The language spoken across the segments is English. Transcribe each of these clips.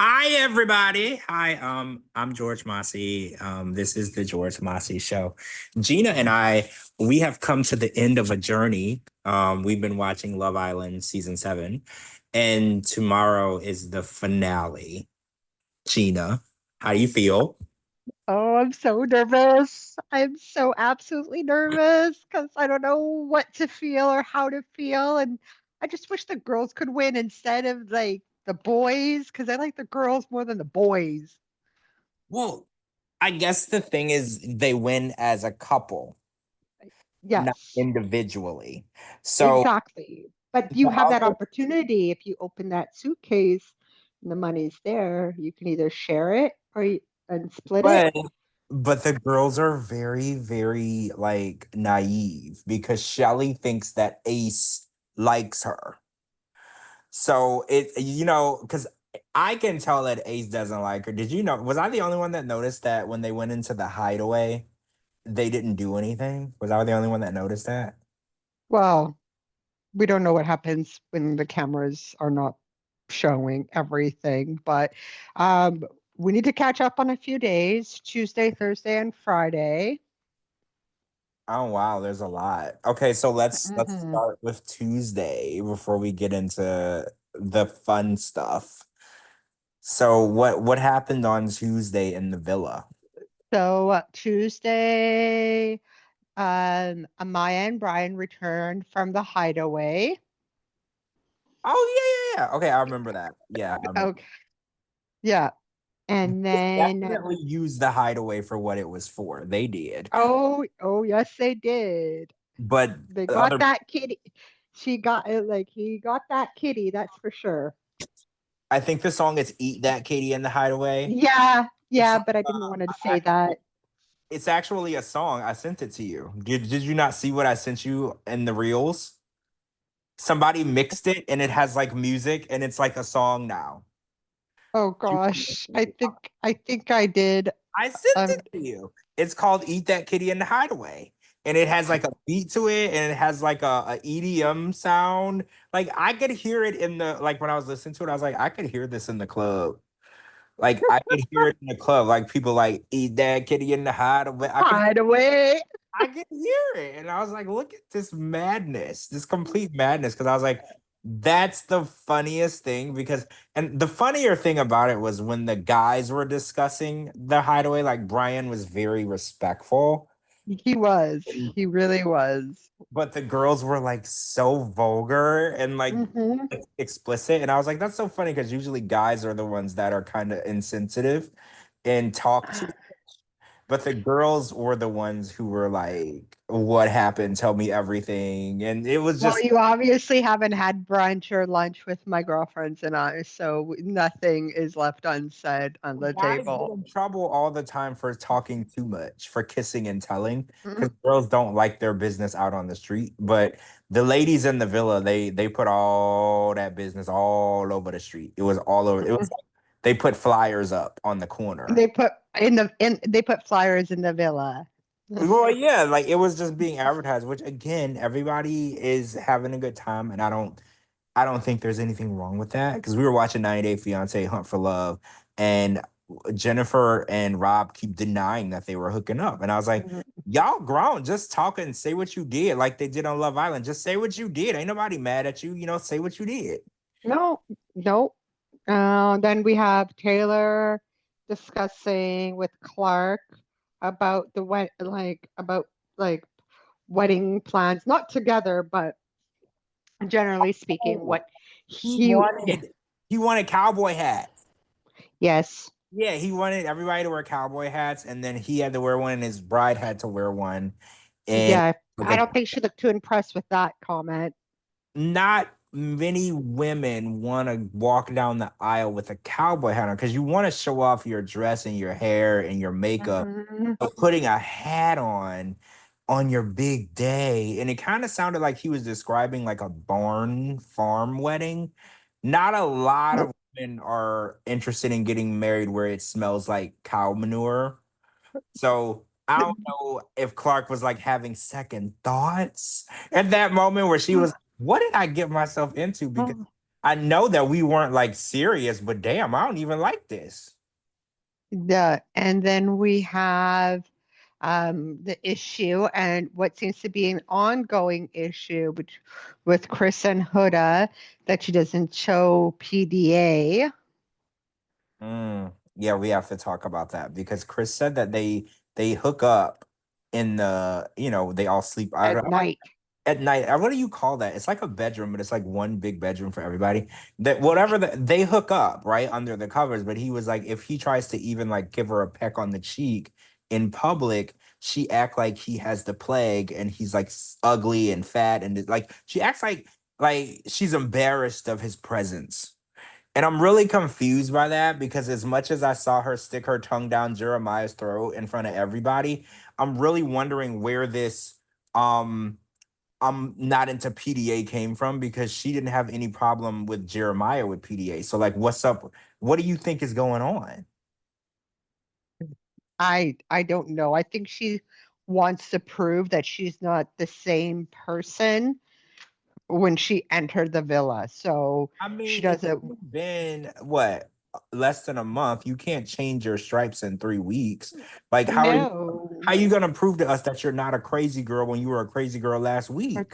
Hi everybody. Hi, I'm George Mossey. This is the George Mossey Show. Gina and I, we have come to the end of a journey. We've been watching Love Island season 7, and tomorrow is the finale. Gina, how do you feel? Oh, I'm so nervous. I'm so absolutely nervous because I don't know what to feel or how to feel. And I just wish the girls could win instead of like the boys because I like the girls more than the boys. Well, I guess the thing is they win as a couple, not Yes, individually. So exactly. But you the have that other opportunity if you open that suitcase and the money's there, you can either share it and split it. but but the girls are very, very like naive because Shelly thinks that Ace likes her. So because I can tell that Ace doesn't like her. Did you know? Was I the only one that noticed that when they went into the hideaway, they didn't do anything? Was I the only one that noticed that? Well, we don't know what happens when the cameras are not showing everything, but um, we need to catch up on a few days, Tuesday, Thursday, and Friday. Oh wow, there's a lot. Okay, so let's hmm start with Tuesday before we get into the fun stuff. So what happened on Tuesday in the villa? So Tuesday, Amaya and Brian returned from the hideaway. Oh yeah, yeah, yeah. Okay, I remember that. Yeah, I remember. Okay, yeah, and They then definitely used the hideaway for what it was for. They did. oh yes, they did. But They the got other that kitty. She got it like he got that kitty, that's for sure. I think the song is Eat That Kitty in the Hideaway. Yeah, It's yeah, like but I didn't want to I, say that. it's actually a song. I sent it to you. Did you not see what I sent you in the reels? Somebody mixed it and it has like music and it's like a song now. Oh gosh, I think I did. I sent Um, it to you. It's called Eat That Kitty in the Hideaway. And it has like a beat to it and it has like a EDM sound. Like I could hear it in the like when I was listening to it, I was like, I could hear this in the club. Like I could hear it in the club. Like people like eat that kitty in the hideaway. Hideaway. I could hear it. And I was like, look at this madness, this complete madness. Cause I was like, that's the funniest thing because and the funnier thing about it was when the guys were discussing the hideaway, like Brian was very respectful. He was. He really was. But the girls were like so vulgar and like hmm explicit. And I was like, that's so funny because usually guys are the ones that are kind of insensitive and talk to, but the girls were the ones who were like, what happened? Tell me everything. And it was Well, just you obviously haven't had brunch or lunch with my girlfriends and I, so nothing is left unsaid on the guys get table. in trouble all the time for talking too much, for kissing and telling, Mhm. because girls don't like their business out on the street. But the ladies in the villa, they put all that business all over the street. It was all over. It was like they put flyers up on the corner. They put flyers in the villa. Well, yeah, like it was just being advertised, which again, everybody is having a good time, and I don't think there's anything wrong with that because we were watching 90 Day Fiance Hunt for Love, and Jennifer and Rob keep denying that they were hooking up. And I was like, y'all grown, just talk and say what you did, like they did on Love Island. Just say what you did. Ain't nobody mad at you. Say what you did. No, no. Then we have Taylor discussing with Clark about about wedding plans, not together, but generally speaking, Oh, what he yeah, wanted he wanted cowboy hats. yes, Yeah, he wanted everybody to wear cowboy hats, and then he had to wear one, and his bride had to wear one. And yeah. like I don't think she looked too impressed with that comment. not many women want to walk down the aisle with a cowboy hat on because you want to show off your dress and your hair and your makeup. Mhm. But putting a hat on your big day, and it kind of sounded like he was describing like a barn farm wedding. Not a lot of women are interested in getting married where it smells like cow manure. So I don't know if Clark was like having second thoughts at that moment where she was, what did I get myself into? Because I know that we weren't like serious, but damn, I don't even like this. And then we have the issue and what seems to be an ongoing issue with Chris and Huda that she doesn't show PDA Yeah, we have to talk about that because Chris said that they hook up in the, they all sleep out at night. at night. What do you call that? It's like a bedroom, but it's like one big bedroom for everybody. That whatever they hook up right under the covers. But he was like, if he tries to even like give her a peck on the cheek in public, she act like he has the plague and he's like ugly and fat and like she acts like she's embarrassed of his presence. And I'm really confused by that because as much as I saw her stick her tongue down Jeremiah's throat in front of everybody, I'm really wondering where this um I'm not into PDA came from because she didn't have any problem with Jeremiah with PDA. So like what's up? What do you think is going on? I don't know. I think she wants to prove that she's not the same person when she entered the villa. So I she mean, it's doesn't been what, less than a month. You can't change your stripes in 3 weeks. Like how no. are you gonna prove to us that you're not a crazy girl when you were a crazy girl last week? Right?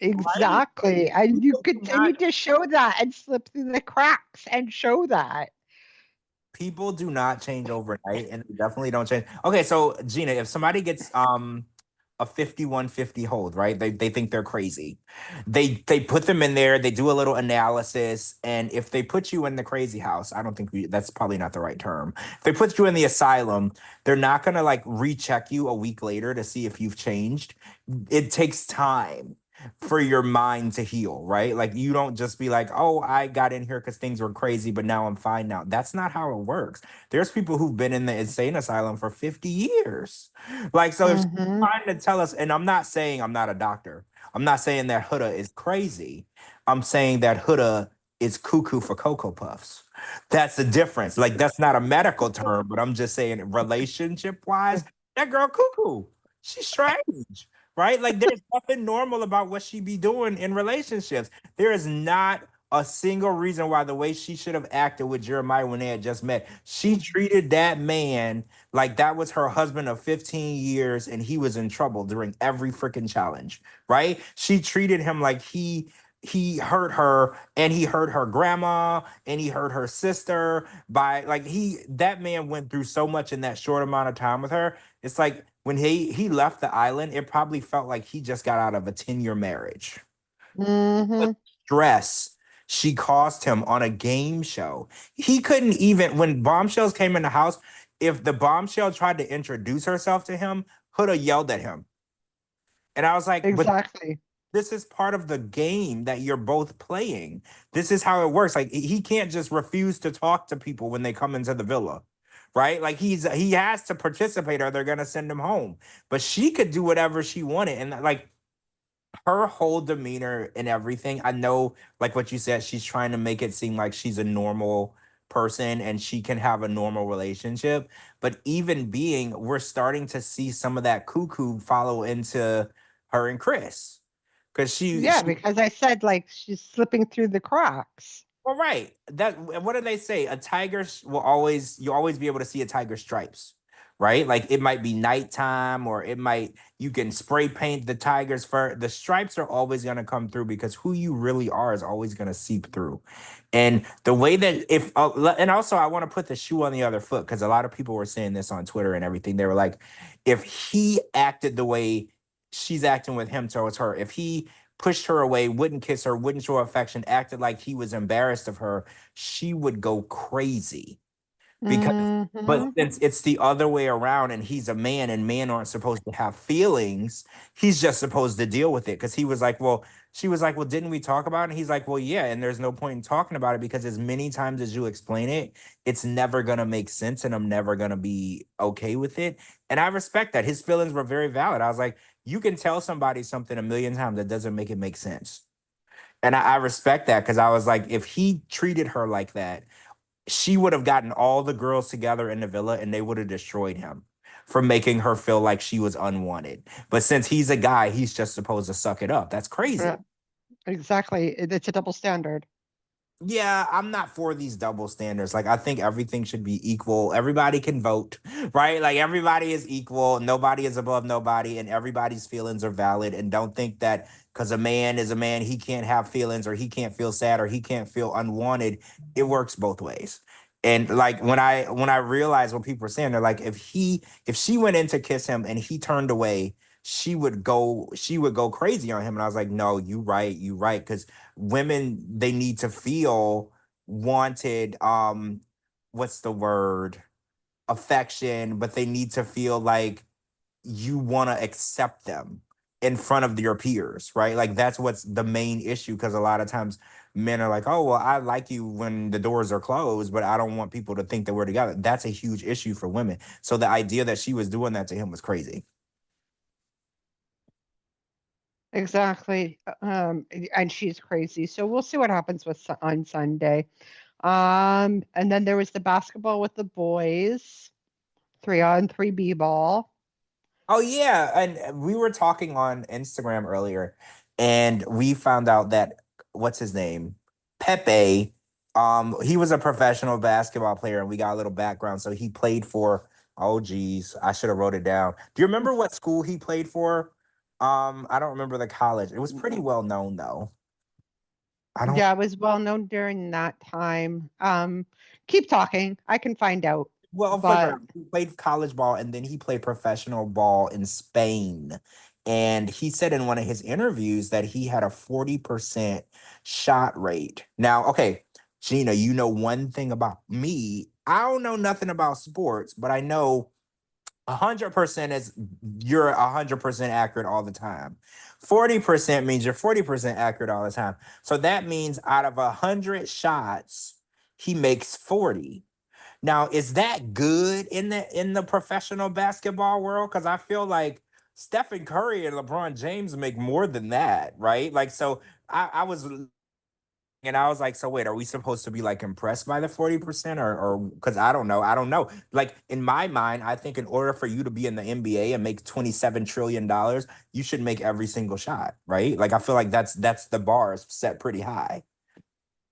Exactly. And you People do continue not to show that and slip through the cracks and show that. people do not change overnight and they definitely don't change. Okay, so Gina, if somebody gets a 5150 hold, right? They think they're crazy. They put them in there, they do a little analysis, and if they put you in the crazy house, I don't think that's probably not the right term. If they put you in the asylum, they're not gonna like recheck you a week later to see if you've changed. It takes time for your mind to heal, right? Like you don't just be like, "Oh, I got in here because things were crazy, but now I'm fine now." That's not how it works. There's people who've been in the insane asylum for 50 years. Like, so if she's Hmm. trying to tell us, and I'm not saying I'm not a doctor, I'm not saying that Huda is crazy. I'm saying that Huda is cuckoo for Cocoa Puffs. That's the difference. Like, that's not a medical term, but I'm just saying relationship wise, that girl cuckoo. She's strange, right? Like there's nothing normal about what she be doing in relationships. There is not a single reason why the way she should have acted with Jeremiah when they had just met. She treated that man like that was her husband of 15 years and he was in trouble during every freaking challenge, right? She treated him like he hurt her and he hurt her grandma and he hurt her sister by like that man went through so much in that short amount of time with her. It's like when he left the island, it probably felt like he just got out of a 10-year marriage. The Hmm. stress she caused him on a game show. He couldn't even when bombshells came in the house, if the bombshell tried to introduce herself to him, Huda yelled at him. And I was like, but Exactly. this is part of the game that you're both playing. This is how it works. Like he can't just refuse to talk to people when they come into the villa. Right? Like he has to participate or they're gonna send him home. But she could do whatever she wanted. And like her whole demeanor and everything, I know, like what you said, she's trying to make it seem like she's a normal person and she can have a normal relationship. But even being, we're starting to see some of that cuckoo follow into her and Chris. Because Yeah, because I said like she's slipping through the cracks. well, right. That what do they say? A tiger will always you always be able to see a tiger's stripes, right? Like it might be nighttime, or it might you can spray paint the tiger's fur. The stripes are always gonna come through because who you really are is always gonna seep through. And the way that if and also I want to put the shoe on the other foot because a lot of people were saying this on Twitter and everything. They were like, if he acted the way she's acting with him towards her, if he pushed her away, wouldn't kiss her, wouldn't show affection, acted like he was embarrassed of her, she would go crazy. Because, but Hmm. since it's the other way around and he's a man and men aren't supposed to have feelings, he's just supposed to deal with it. Because he was like, well, she was like, well, didn't we talk about it? And he's like, well, yeah. And there's no point in talking about it because as many times as you explain it, it's never going to make sense and I'm never going to be okay with it. And I respect that. His feelings were very valid. I was like, you can tell somebody something a million times that doesn't make it make sense. And I respect that because I was like, if he treated her like that, she would have gotten all the girls together in the villa and they would have destroyed him for making her feel like she was unwanted. But since he's a guy, he's just supposed to suck it up. That's crazy. Yeah, exactly. It's a double standard. Yeah, I'm not for these double standards. Like, I think everything should be equal. Everybody can vote, right? Like, everybody is equal. Nobody is above nobody, and everybody's feelings are valid. And don't think that because a man is a man, he can't have feelings or he can't feel sad or he can't feel unwanted. It works both ways. And like when I realized what people were saying, they're like, if she went in to kiss him and he turned away, she would go crazy on him. And I was like, no, you right. Because women, they need to feel wanted, what's the word, affection, but they need to feel like you want to accept them in front of your peers, right? Like that's what's the main issue, because a lot of times men are like, oh well, I like you when the doors are closed, but I don't want people to think that we're together. That's a huge issue for women. So the idea that she was doing that to him was crazy. Exactly. And she's crazy. So we'll see what happens on Sunday. And then there was the basketball with the boys, 3-on-3 b-ball. Oh yeah, and we were talking on Instagram earlier, and we found out that what's his name, Pepe. He was a professional basketball player, and we got a little background. So he played for. Oh geez, I should have wrote it down. Do you remember what school he played for? I don't remember the college. It was pretty well known though. I don't. Yeah, it was well known during that time. Keep talking. I can find out. Well, I'll figure it But out. He played college ball and then he played professional ball in Spain. And he said in one of his interviews that he had a 40% shot rate. Now, okay, Gina, you know one thing about me. I don't know nothing about sports, but I know 100% is you're 100% accurate all the time. 40% means you're 40% accurate all the time. So that means out of 100 shots, he makes 40. Now, is that good in the professional basketball world? Because I feel like Stephen Curry and LeBron James make more than that, right? Like, so I was and I was like, so wait, are we supposed to be like impressed by the 40% or because I don't know. Like in my mind, I think in order for you to be in the NBA and make $27 trillion, you should make every single shot, right? Like I feel like that's the bar is set pretty high.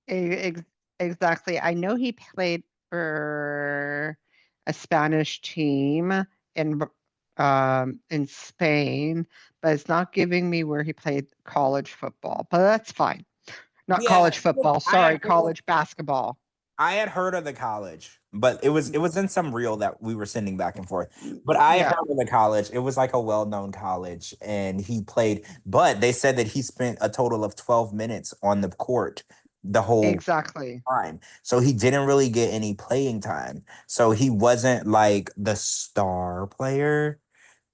ex exactly. I know he played for a Spanish team in in Spain, but it's not giving me where he played college football. But that's fine. Not Yeah, college football, I had sorry, college basketball. I had heard of the college, but it was in some reel that we were sending back and forth. But I had Yeah, heard of the college. It was like a well-known college, and he played. But they said that he spent a total of 12 minutes on the court the whole exactly. time. So he didn't really get any playing time. So he wasn't like the star player.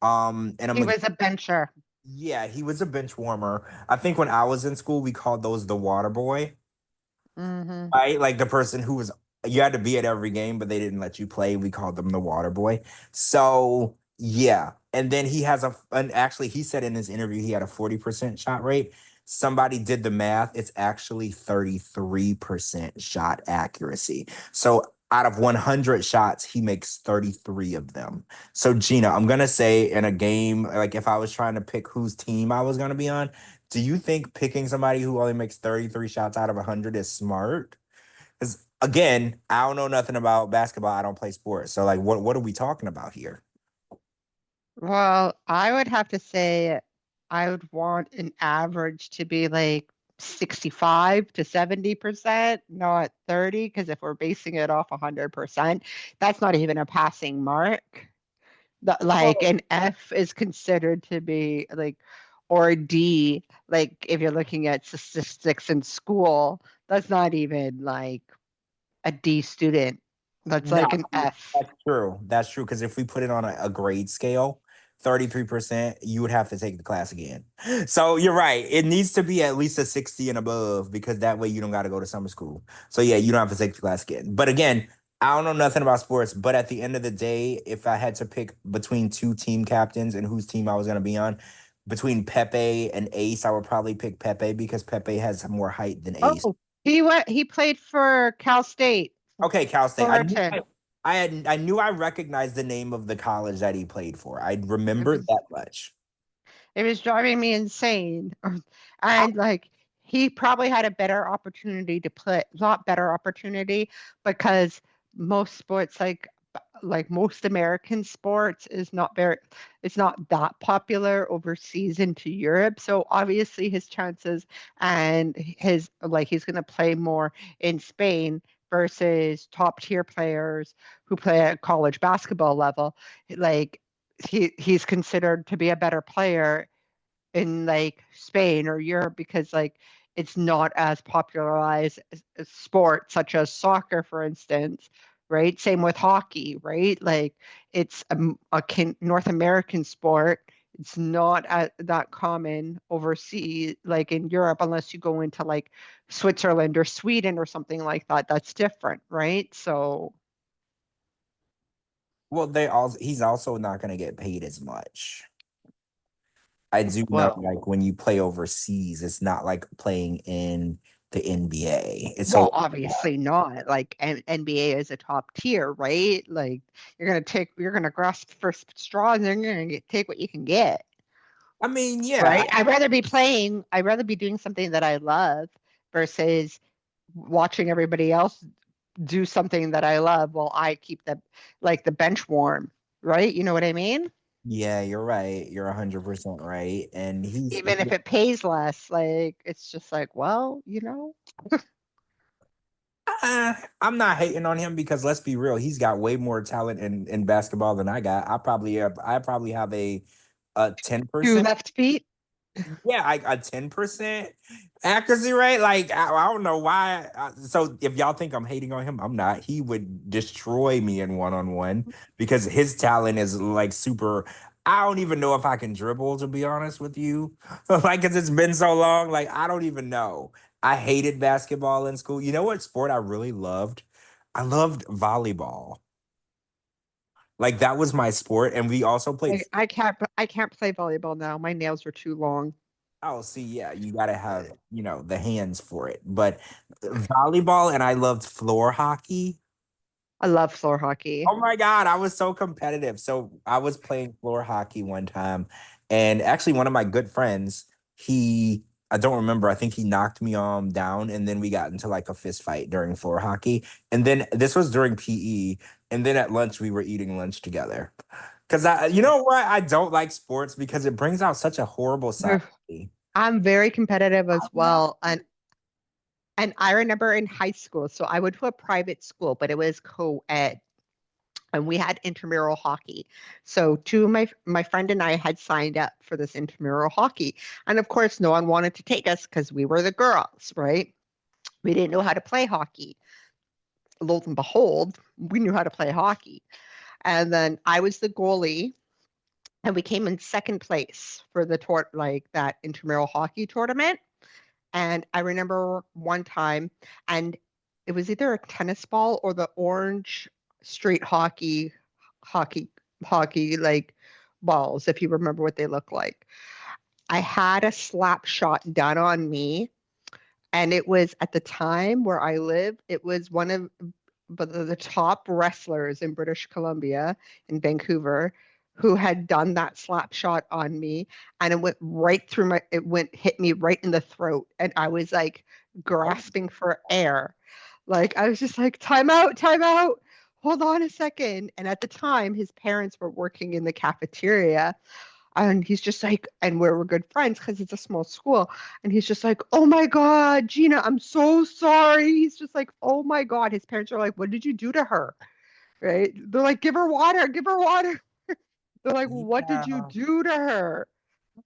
And I'm He like, was a bencher. yeah, he was a bench warmer. I think when I was in school, we called those the water boy, Hmm. right? Like the person who was you had to be at every game, but they didn't let you play. We called them the water boy. So yeah. And then he has and actually he said in his interview he had a 40% shot rate. Somebody did the math. It's actually 33% shot accuracy. So out of 100 shots, he makes 33 of them. So Gina, I'm gonna say in a game, like if I was trying to pick whose team I was gonna be on, do you think picking somebody who only makes 33 shots out of 100 is smart? Because again, I don't know nothing about basketball. I don't play sports. So like what are we talking about here? Well, I would have to say I would want an average to be like 65 to 70%, not 30, because if we're basing it off 100%, that's not even a passing mark. Like Well, an F is considered to be like, or a D, like if you're looking at statistics in school, that's not even like a D student. That's no, like an F. that's true. That's true. Because if we put it on a grade scale, 33%, you would have to take the class again. So you're right. It needs to be at least a 60 and above because that way you don't got to go to summer school. So yeah, you don't have to take the class again. But again, I don't know nothing about sports, but at the end of the day, if I had to pick between two team captains and whose team I was going to be on, between Pepe and Ace, I would probably pick Pepe because Pepe has more height than Ace. Oh, he played for Cal State, Okay, Cal State. Fullerton. I knew I recognized the name of the college that he played for. I remembered that much. It was driving me insane. I, And like he probably had a better opportunity to play, lot better opportunity because most sports like most American sports is not very it's not that popular overseas into Europe. So obviously his chances and his like he's going to play more in Spain versus top tier players who play at college basketball level. Like he's considered to be a better player in like Spain or Europe because like it's not as popularized as sports such as soccer, for instance, right? Same with hockey, right? Like it's North American sport. It's not that common overseas, like in Europe, unless you go into like Switzerland or Sweden or something like that. That's different, right? So, Well, they also he's also not going to get paid as much. I do know, well, like when you play overseas, it's not like playing in the NBA. It's Well, so obviously not. Like NBA is a top tier, right? Like you're gonna grasp for straws and you're gonna take what you can get, I mean, yeah, right? I'd rather be doing something that I love versus watching everybody else do something that I love while I keep the bench warm, right? You know what I mean? yeah, you're right. You're 100% right. And Even if it pays less, like it's just like, well, I'm not hating on him because let's be real, he's got way more talent in basketball than I got. I probably have a two 10%. left feet. Yeah, like a 10% accuracy rate. Like I don't know why. So if y'all think I'm hating on him, I'm not. He would destroy me in one-on-one because his talent is like super. I don't even know if I can dribble, to be honest with you. Like, because it's been so long. Like, I don't even know. I hated basketball in school. You know what sport I really loved? I loved volleyball. Like, that was my sport. And we also played. I can't play volleyball now. My nails are too long. Oh, see, yeah, you gotta have, the hands for it. But volleyball and I loved floor hockey. I love floor hockey. Oh my God, I was so competitive. So I was playing floor hockey one time, and actually one of my good friends, I don't remember, I think he knocked me down, and then we got into like a fist fight during floor hockey. And then this was during PE, and then at lunch we were eating lunch together. Because you know what? I don't like sports because it brings out such a horrible side Ugh. of me. I'm very competitive as I'm not. well. And I remember in high school, so I went to a private school, but it was co-ed. And we had intramural hockey. So two of my friend and I had signed up for this intramural hockey. And of course, no one wanted to take us because we were the girls, right? We didn't know how to play hockey. Lo and behold, we knew how to play hockey. And then I was the goalie and we came in second place for the like that intramural hockey tournament. And I remember one time, and it was either a tennis ball or the orange street hockey, hockey like balls, if you remember what they look like. I had a slap shot done on me, and it was at the time where I lived, it was one of the top wrestlers in British Columbia, in Vancouver, who had done that slap shot on me, and it went right through hit me right in the throat, and I was like Oh, grasping for air. Like I was just like, time out, time out. Hold on a second. And at the time, his parents were working in the cafeteria, and he's just like, and we're good friends because it's a small school. And he's just like, oh my God, Gina, I'm so sorry. He's just like, oh my God. His parents are like, what did you do to her? Right? They're like, give her water, give her water. They're like, what did you yeah. do to her?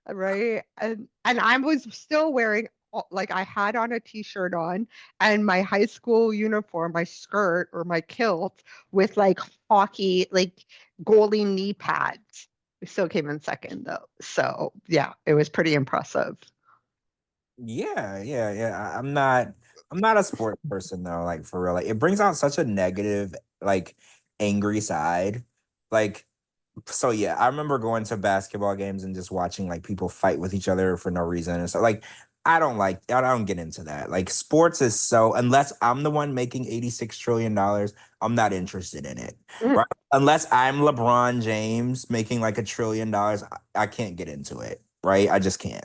Right? And I was still wearing like I had on a t-shirt on and my high school uniform, my skirt or my kilt with like hockey, like goalie knee pads. We still came in second though. So yeah, it was pretty impressive. Yeah, yeah, yeah. I'm not a sports person though, like for real. Like it brings out such a negative, like angry side. Like so yeah, I remember going to basketball games and just watching like people fight with each other for no reason and so like I don't get into that. Like sports is so unless I'm the one making $86 trillion, I'm not interested in it. Mm. Right? Unless I'm LeBron James making like $1 trillion, I can't get into it. Right? I just can't.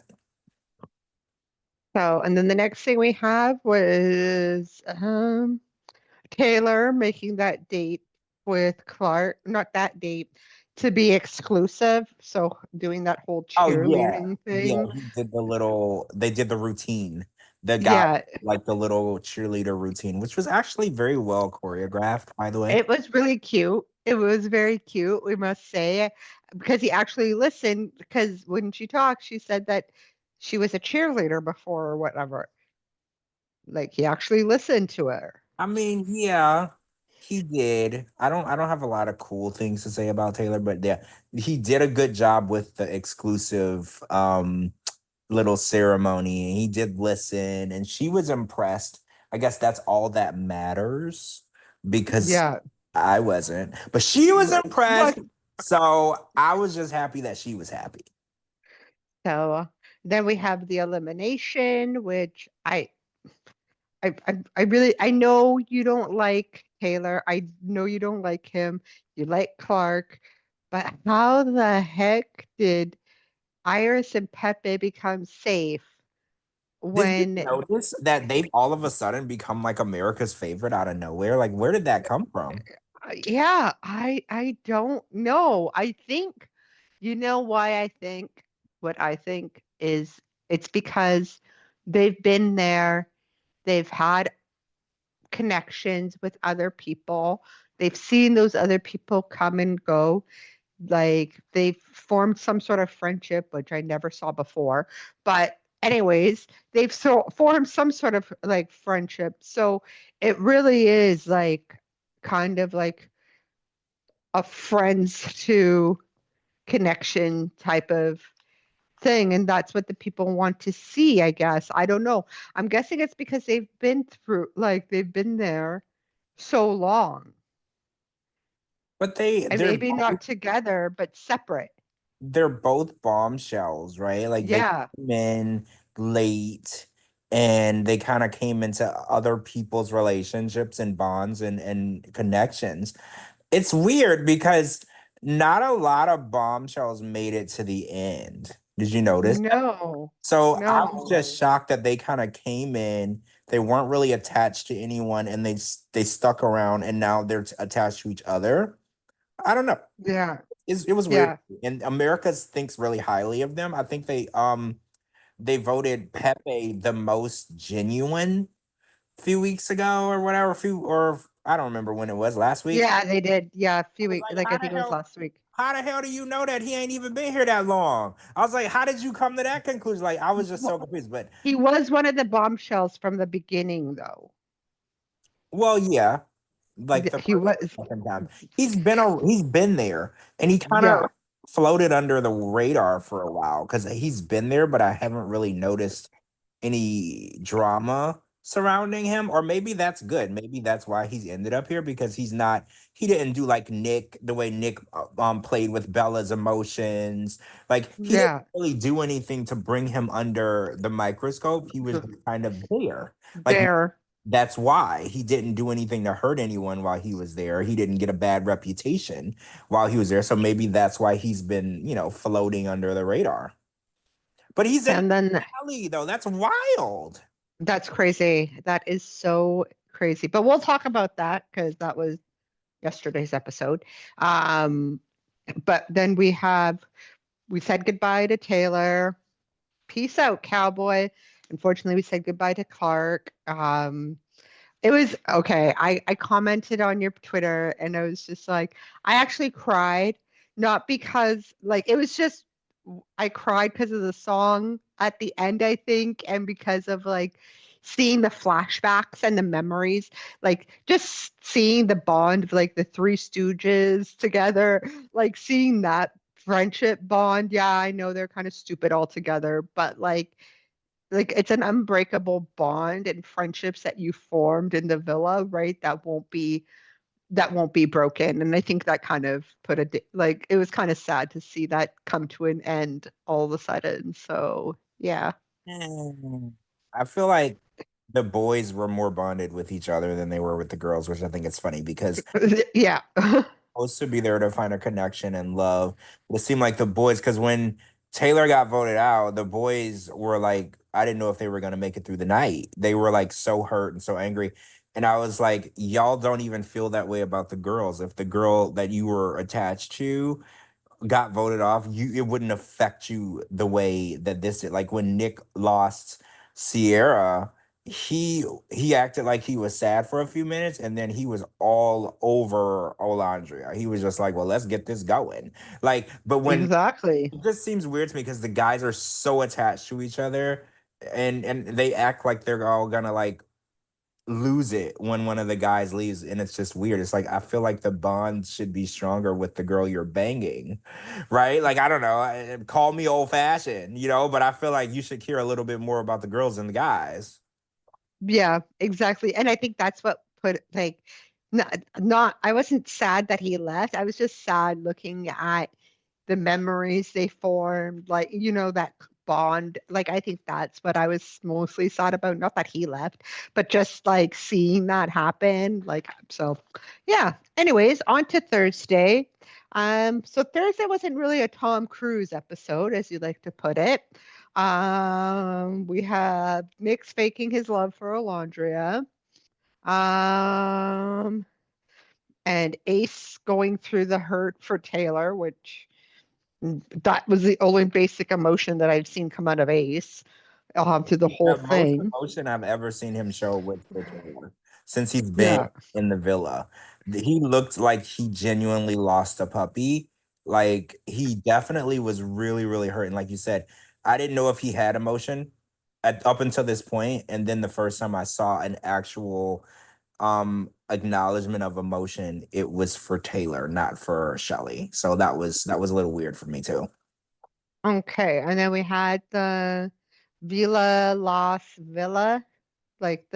So, and then the next thing we have was Taylor making that date with Clark, not that date, to be exclusive. So doing that whole Oh yeah, cheerleading yeah. thing. He did the little. They did the routine. The guy Yeah, like the little cheerleader routine, which was actually very well choreographed, by the way. it was really cute. It was very cute, we must say, because he actually listened. Because when she talked, she said that she was a cheerleader before or whatever. Like he actually listened to her. I mean, yeah, he did. I don't have a lot of cool things to say about Taylor, but yeah, he did a good job with the exclusive little ceremony. He did listen and she was impressed. I guess that's all that matters because Yeah. I wasn't, but she was impressed. What? So I was just happy that she was happy. So then we have the elimination, which I really I know you don't like Taylor. I know you don't like him. You like Clark, but how the heck did Iris and Pepe become safe Did you when notice that they've all of a sudden become like America's favorite out of nowhere? Like, where did that come from? yeah, I don't know. I think you know why I think what I think is it's because they've been there, they've had connections with other people. They've seen those other people come and go. Like they've formed some sort of friendship, which I never saw before. But anyways, they've formed some sort of like friendship. So it really is like kind of like a friends to connection type of thing. And that's what the people want to see, I guess. I don't know. I'm guessing it's because they've been through, like, they've been there so long But and maybe not together, but separate. they're both bombshells, right? Like they Yeah. came in late and they kind of came into other people's relationships and bonds and connections. It's weird because not a lot of bombshells made it to the end. Did you notice? No, So I was no. just shocked that they kind of came in. They weren't really attached to anyone, and they stuck around, and now they're attached to each other. I don't know. Yeah. It was weird, Yeah. and America thinks really highly of them. I think they voted Pepe the most genuine a few weeks ago or whatever. Few or I don't remember when it was last week. Yeah, they did. Yeah, a I few was weeks, like, like I think it was last week. how the hell do you know that he ain't even been here that long? I was like, how did you come to that conclusion? Like, I was just so Well, confused. But he was one of the bombshells from the beginning, though. well, yeah, like the He first was. and second time, he's been there, and he kind of Yeah. floated under the radar for a while because he's been there, but I haven't really noticed any drama surrounding him, or maybe that's good. Maybe that's why he's ended up here because he didn't do like Nick the way Nick played with Bella's emotions. Like he didn't Yeah. really do anything to bring him under the microscope. He was just kind of there. Like There. that's why he didn't do anything to hurt anyone while he was there. He didn't get a bad reputation while he was there. So maybe that's why he's been, floating under the radar. But he's in And then Valley though. That's wild. that's crazy. That is so crazy. But we'll talk about that because that was yesterday's episode. Um, but then we said goodbye to Taylor. Peace out, cowboy. Unfortunately, we said goodbye to Clark. It was okay. I commented on your Twitter and I was just like, I actually cried, not because like it was just I cried because of the song at the end, I think, and because of like seeing the flashbacks and the memories, like just seeing the bond of like the Three Stooges together, like seeing that friendship bond. Yeah, I know they're kind of stupid all together, but like it's an unbreakable bond and friendships that you formed in the villa, right? That won't be broken. And I think that kind of like it was kind of sad to see that come to an end all of a sudden. So yeah. Mm. I feel like the boys were more bonded with each other than they were with the girls, which I think is funny because Yeah. supposed to be there to find a connection and love. It seemed like the boys, because when Taylor got voted out, the boys were like, I didn't know if they were gonna make it through the night. They were like so hurt and so angry. And I was like, y'all don't even feel that way about the girls. If the girl that you were attached to got voted off, you it wouldn't affect you the way that this did. Like when Nick lost Sierra, he acted like he was sad for a few minutes, and then he was all over Olandria. He was just like, "Well, let's get this going." Like, but when Exactly. it just seems weird to me because the guys are so attached to each other, and they act like they're all gonna like lose it when one of the guys leaves, and it's just weird. It's like I feel like the bond should be stronger with the girl you're banging, right? Like I don't know, call me old fashioned, but I feel like you should care a little bit more about the girls than the guys. Yeah, exactly. And I think that's what put like not I wasn't sad that he left. I was just sad looking at the memories they formed, like that bond. Like I think that's what I was mostly sad about. Not that he left, but just like seeing that happen. Like so, yeah. Anyways, on to Thursday. So Thursday wasn't really a Tom Cruise episode, as you like to put it. We have Nick's faking his love for Alondria. Um, and Ace going through the hurt for Taylor, which that was the only basic emotion that I've seen come out of Ace through the whole The most thing. emotion I've ever seen him show with Taylor since he's been Yeah. in the villa. He looked like he genuinely lost a puppy. Like he definitely was really, really hurting. Like you said, I didn't know if he had emotion up until this point, and then the first time I saw an actual acknowledgement of emotion, it was for Taylor, not for Shelly. So that was a little weird for me too. Okay. And then we had the Villa Las Villa, like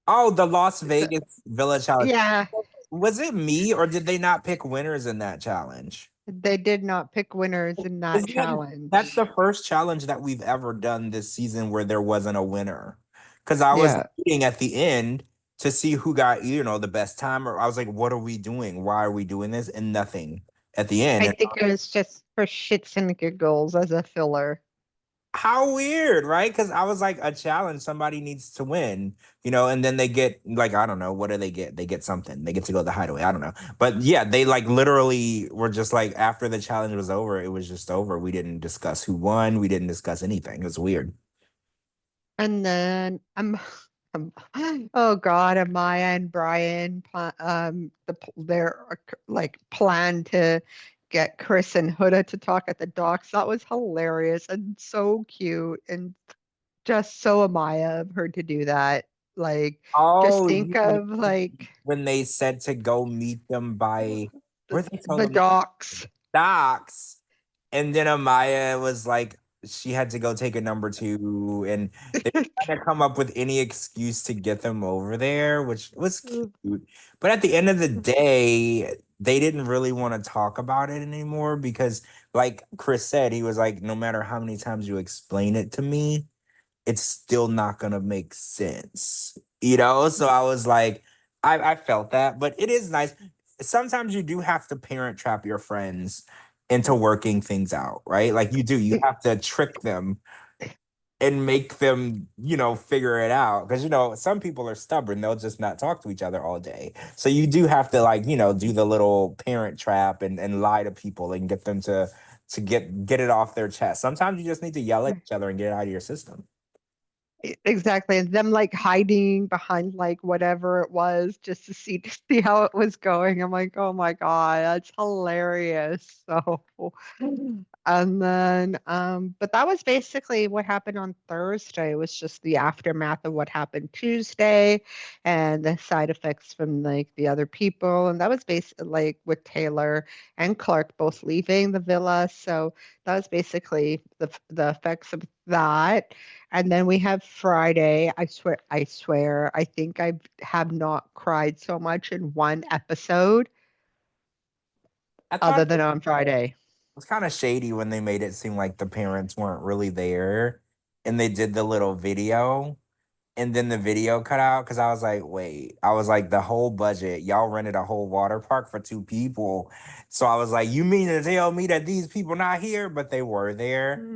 Oh, the Las the Vegas Villa Challenge. yeah, Was it me or did they not pick winners in that challenge? they did not pick winners in that Is that's challenge. the first challenge that we've ever done this season where there wasn't a winner. Because I was Yeah. waiting at the end to see who got, the best time, or I was like, what are we doing? Why are we doing this? And nothing at the end. I And think it was just for shits and giggles as a filler. how weird, right? Because I was like, a challenge, somebody needs to win, and then they get like, I don't know, what do they get? They get something. They get to go to the hideaway. I don't know. But yeah, they like literally were just like, after the challenge was over, it was just over. We didn't discuss who won. We didn't discuss anything. It was weird. And then oh God, Amaya and Brian, their like plan to get Chris and Huda to talk at the docks. That was hilarious and so cute and just so Amaya of her to do that. Like, just Oh, think you of mean like when they said to go meet them by where they told the them docks. docks, and then Amaya was like she had to go take a number two, and they were trying to come up with any excuse to get them over there, which was cute. But at the end of the day, they didn't really want to talk about it anymore because, like Chris said, he was like, no matter how many times you explain it to me, it's still not gonna make sense, So I was like, I felt that, but it is nice. Sometimes you do have to parent trap your friends into working things out, right? Like you have to trick them and make them, figure it out. Because some people are stubborn; they'll just not talk to each other all day. So you do have to like, do the little parent trap and lie to people and get them to get it off their chest. Sometimes you just need to yell at each other and get it out of your system. Exactly. And them like hiding behind like whatever it was just to see how it was going. I'm like, oh my God, that's hilarious. So and then but that was basically what happened on Thursday. It was just the aftermath of what happened Tuesday and the side effects from like the other people. And that was basically like with Taylor and Clark both leaving the villa. So that was basically the effects of that. And then we have Friday. I swear, I think I have not cried so much in one episode I thought other than on Friday. was kind of shady when they made it seem like the parents weren't really there and they did the little video. and then the video cut out because I was like, wait, I was like, the whole budget, y'all rented a whole water park for two people. So I was like, you mean to tell me that these people not here, but they were there?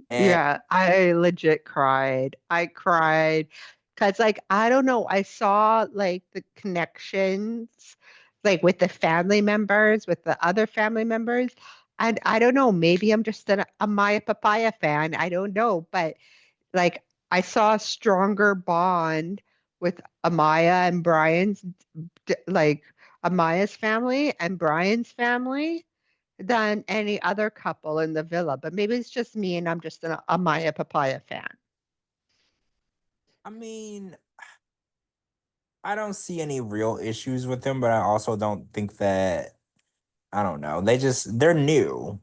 And Yeah, I legit cried. I cried because, like, I don't know. I saw like the connections, like with the family members, with the other family members. And I don't know, maybe I'm just a Maya Papaya fan. I don't know. But like, I saw a stronger bond with Amaya and like, Amaya's family and Brian's family than any other couple in the villa. But maybe it's just me and I'm just a Maya Papaya fan. I mean, I don't see any real issues with them, but I also don't think that, I don't know. They're new.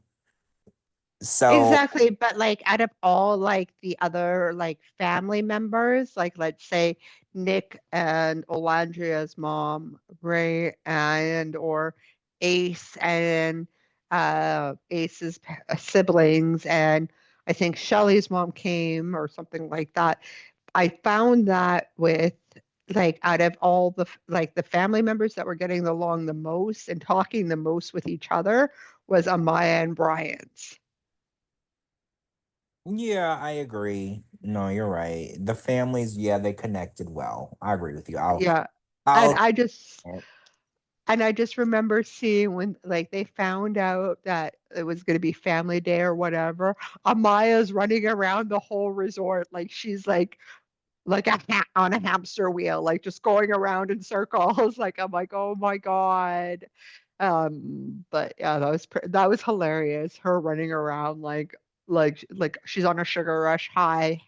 So, Exactly, but like out of all like the other like family members, like let's say Nick and Olandria's mom, Ray and or Ace and Ace's siblings, and I think Shelly's mom came or something like that. I found that with like out of all like the family members that were getting along the most and talking the most with each other was Amaya and Bryant's. yeah, I agree. No, you're right. The families, yeah, they connected well. I agree with you. Yeah. And I'll, I just and I just remember seeing when like they found out that it was going to be family day or whatever, Amaya's running around the whole resort like she's like a hat on a hamster wheel, like just going around in circles. Like I'm like, oh my God. But yeah, that was hilarious. Her running around like she's on a sugar rush high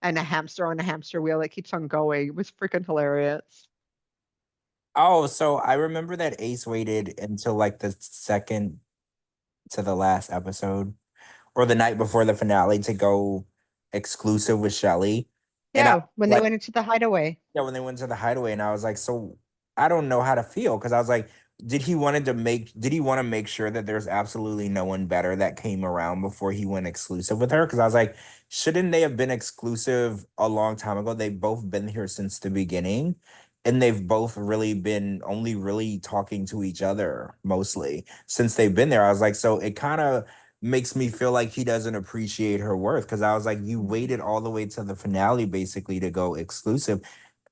and a hamster on a hamster wheel that keeps on going. It was freaking hilarious. oh, so I remember that Ace waited until like the second to the last episode or the night before the finale to go exclusive with Shelly. And I Yeah, when they like, went into the hideaway. yeah, when they went to the hideaway, and I was like, so I don't know how to feel because I was like, did he want to make sure that there's absolutely no one better that came around before he went exclusive with her? Because I was like, shouldn't they have been exclusive a long time ago? They've both been here since the beginning, and they've both really been only really talking to each other mostly since they've been there. I was like, so it kind of makes me feel like he doesn't appreciate her worth because I was like, you waited all the way to the finale basically to go exclusive.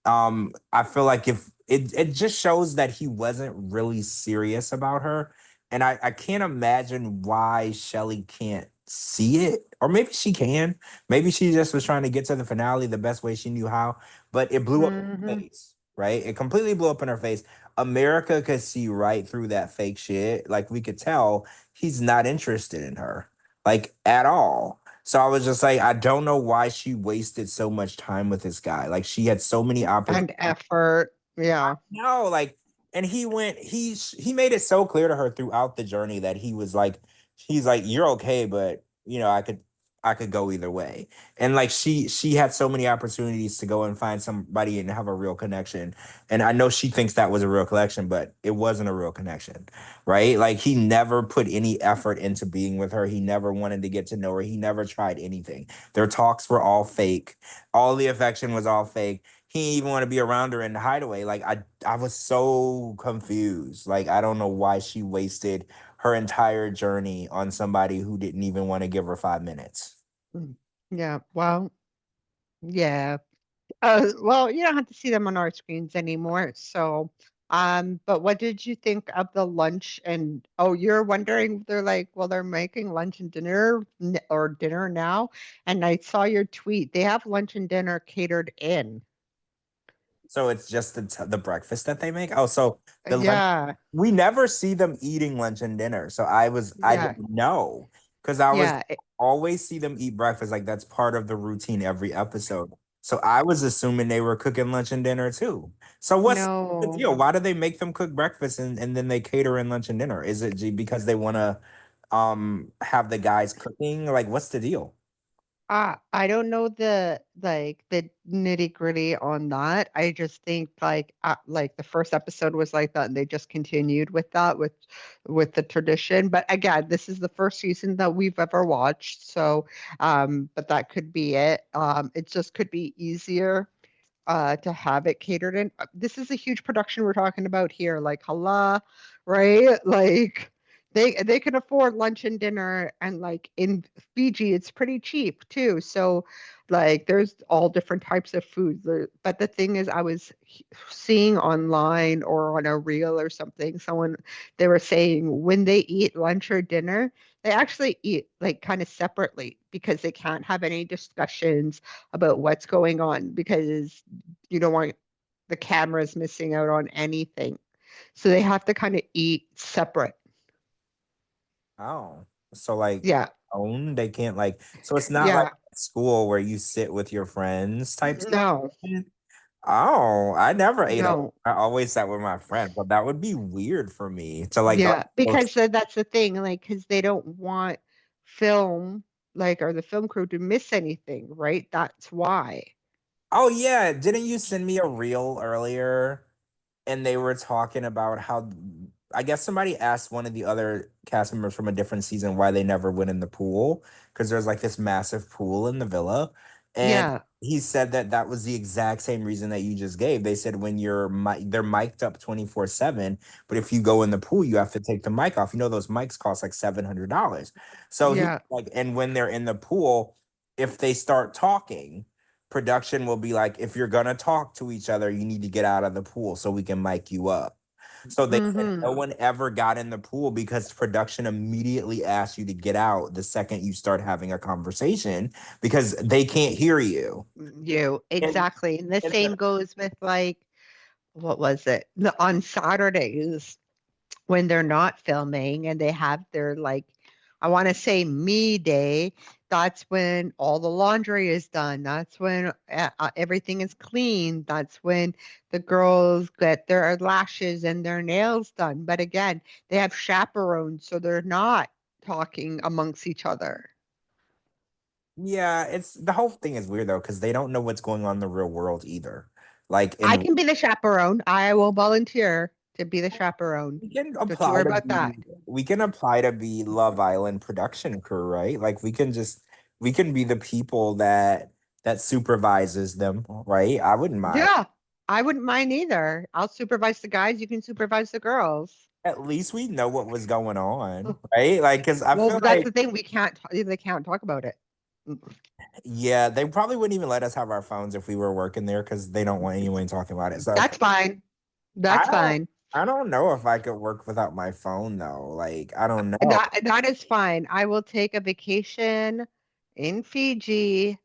I feel like if it just shows that he wasn't really serious about her, and I can't imagine why Shelly can't see it, or maybe she can. Maybe she just was trying to get to the finale the best way she knew how, but it blew up in her Hmm. face, right? It completely blew up in her face. America could see right through that fake shit. Like we could tell he's not interested in her, like at all. So I was just like, I don't know why she wasted so much time with this guy. Like she had so many opportunities. And effort. Yeah. No, like, and he made it so clear to her throughout the journey that he's like, you're okay, but you know, I could go either way. And like she had so many opportunities to go and find somebody and have a real connection. And I know she thinks that was a real connection, but it wasn't a real connection, right? Like he never put any effort into being with her. He never wanted to get to know her. He never tried anything. Their talks were all fake. All the affection was all fake. He didn't even want to be around her in the hideaway. Like I was so confused. Like I don't know why she wasted her entire journey on somebody who didn't even want to give her 5 minutes. Mm. Yeah. Well, yeah. Well, you don't have to see them on our screens anymore. So, but what did you think of the lunch? And oh, you're wondering, they're like, well, they're making lunch and or dinner now. And I saw your tweet. They have lunch and dinner catered in. So it's just the breakfast that they make. Oh, so the lunch, Yeah. we never see them eating lunch and dinner. So I Yeah. didn't know because I was Yeah. always see them eat breakfast. Like that's part of the routine every episode. So I was assuming they were cooking lunch and dinner too. So what's the No. deal? Why do they make them cook breakfast and then they cater in lunch and dinner? Is it because they want to have the guys cooking? Like what's the deal? I don't know the like the nitty gritty on that. I just think like the first episode was like that, and they just continued with that with the tradition. But again, this is the first season that we've ever watched, so but that could be it. It just could be easier. to have it catered in. This is a huge production we're talking about here, like hala, right? Like they can afford lunch and dinner, and like in Fiji, it's pretty cheap too. So like there's all different types of foods. But the thing is, I was seeing online or on a reel or something, someone they were saying when they eat lunch or dinner, they actually eat like kind of separately because they can't have any discussions about what's going on because you don't want the cameras missing out on anything. So they have to kind of eat separate. Oh, so like Yeah. own they can't like so it's not like Yeah. school where you sit with your friends type No. situation? Oh, I never ate alone. No. I always sat with my friends, but that would be weird for me to like Yeah, because that's the thing, like, because they don't want film, like, or the film crew to miss anything, right? That's why. Oh yeah, didn't you send me a reel earlier? And they were talking about how I guess somebody asked one of the other cast members from a different season why they never went in the pool because there's like this massive pool in the villa, and Yeah. he said that that was the exact same reason that you just gave. They said when they're mic'd up 24/7, but if you go in the pool, you have to take the mic off. You know those mics cost like $700. So he Yeah. like, and when they're in the pool, if they start talking production will be like, if you're gonna talk to each other, you need to get out of the pool so we can mic you up. So they said Mm-hmm. no one ever got in the pool because production immediately asked you to get out the second you start having a conversation because they can't hear you. You And, exactly. And the and same goes with like what was it? On Saturdays when they're not filming and they have their like I want to say me day, that's when all the laundry is done. That's when everything is clean. That's when the girls get their lashes and their nails done. But again, they have chaperones, so they're not talking amongst each other. yeah, it's the whole thing is weird though because they don't know what's going on in the real world either. Like I in can be the chaperone. I will volunteer to be the chaperone. we can Don't you worry apply to about be that. Love Island production crew, right? Like we can be the people that supervises them, right? I wouldn't mind. Yeah, I wouldn't mind either. I'll supervise the guys. You can supervise the girls. At least we know what was going on, right? Like, because I Well, feel that's like, the thing. We can't. They can't talk about it. yeah, they probably wouldn't even let us have our phones if we were working there because they don't want anyone talking about it. So That's fine. I That's don't, fine. I don't know if I could work without my phone though. Like, I don't know. That is fine. I will take a vacation in Fiji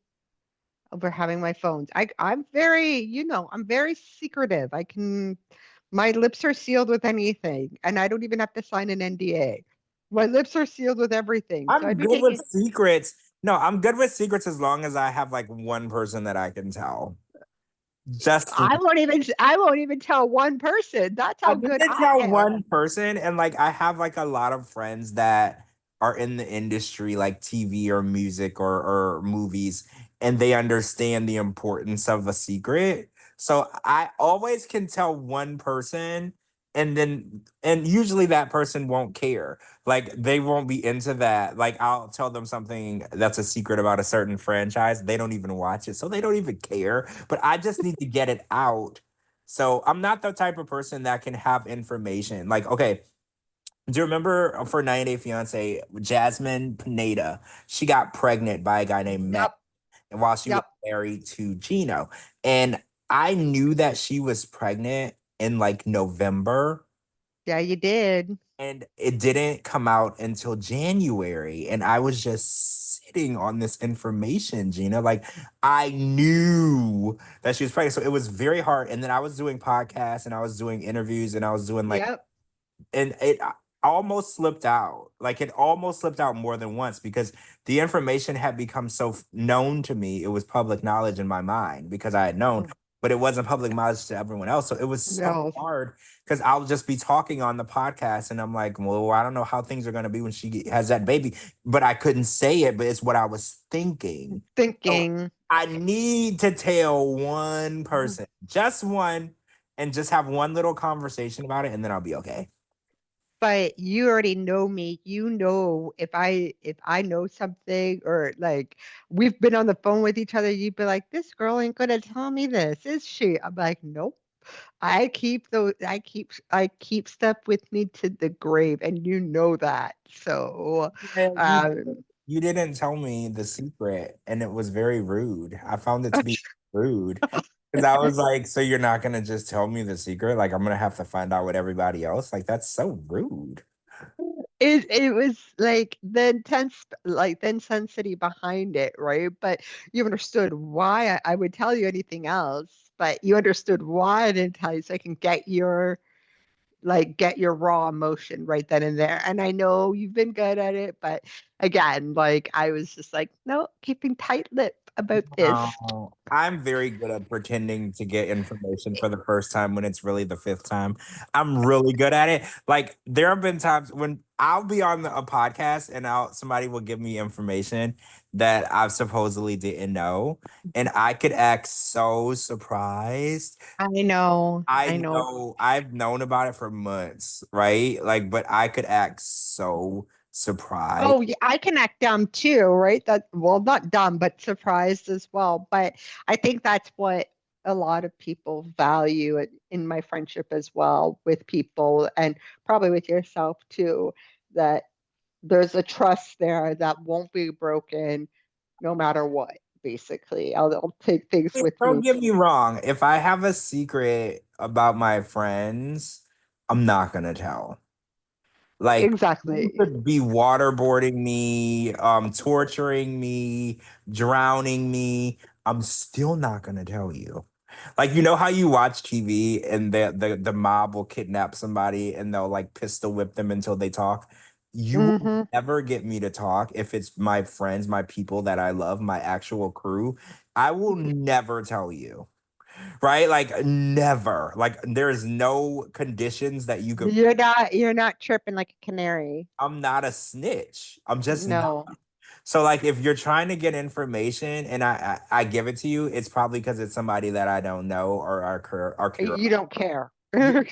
over having my phones. I'm very, I'm very secretive. I can my lips are sealed with anything, and I don't even have to sign an NDA. My lips are sealed with everything. So I'm I'd be good with taking secrets. No, I'm good with secrets as long as I have like one person that I can tell. Just I won't even tell one person. That's I how need good to I tell am. one person, and like I have like a lot of friends that are in the industry, like TV or music or movies, and they understand the importance of a secret. So I always can tell one person, and usually that person won't care. Like they won't be into that. Like I'll tell them something that's a secret about a certain franchise. They don't even watch it, so they don't even care. But I just need to get it out so I'm not the type of person that can have information. Like, okay, do you remember for 90 Day Fiance, Jasmine Pineda? She got pregnant by a guy named Matt, Yep. and while she was Yep. married to Gino, and I knew that she was pregnant in like November, Yeah, you did. and it didn't come out until January, and I was just sitting on this information, Gina. Like I knew that she was pregnant, so it was very hard. And then I was doing podcasts, and I was doing interviews, and I was doing like Yep. and it almost slipped out. Like it almost slipped out more than once because the information had become so known to me. It was public knowledge in my mind because I had known, but it wasn't public knowledge to everyone else. So it was so No. hard because I'll just be talking on the podcast and I'm like, well, I don't know how things are going to be when has that baby, but I couldn't say it, but it's what I was thinking. So Thinking. I need to tell one person, just one, and just have one little conversation about it, and then I'll be okay. but you already know me. You know if I know something or like we've been on the phone with each other, you'd be like, "This girl ain't gonna tell me this, is she?" I'm like, "Nope." I keep stuff with me to the grave, and you know that. So, Yeah, um, you didn't tell me the secret, and it was very rude. I found it to be rude because I was like, "So you're not gonna just tell me the secret? Like I'm gonna have to find out with everybody else? Like that's so rude." it was like the intensity behind it, right? But you understood why I would tell you anything else, but you understood why I didn't tell you, so I can get your raw emotion right then and there. And I know you've been good at it, but again, like I was just like, no, keeping tight lip about this. I'm very good at pretending to get information for the first time when it's really the fifth time. I'm really good at it. Like there have been times when I'll be on a podcast and somebody will give me information that I supposedly didn't know, and I could act so surprised. I know. I've known about it for months, right? Like, but I could act so surprised. Oh, yeah, I can act dumb too, right? That well, not dumb, but surprised as well. But I think that's what a lot of people value in my friendship as well with people, and probably with yourself too, that there's a trust there that won't be broken no matter what, basically. I'll take things with Don't me. get me wrong. If I have a secret about my friends, I'm not gonna tell. Like you Exactly. could be waterboarding me, torturing me, drowning me. I'm still not gonna tell you. Like you know how you watch TV and the mob will kidnap somebody and they'll like pistol whip them until they talk. You will Hmm. never get me to talk if it's my friends, my people that I love, my actual crew. I will never tell you. Right? Like never. Like there's no conditions that you could. You're not chirping like a canary. I'm not a snitch. I'm just not. No, So like if you're trying to get information and I give it to you, it's probably because it's somebody that I don't know or are curious. you don't care. Yeah.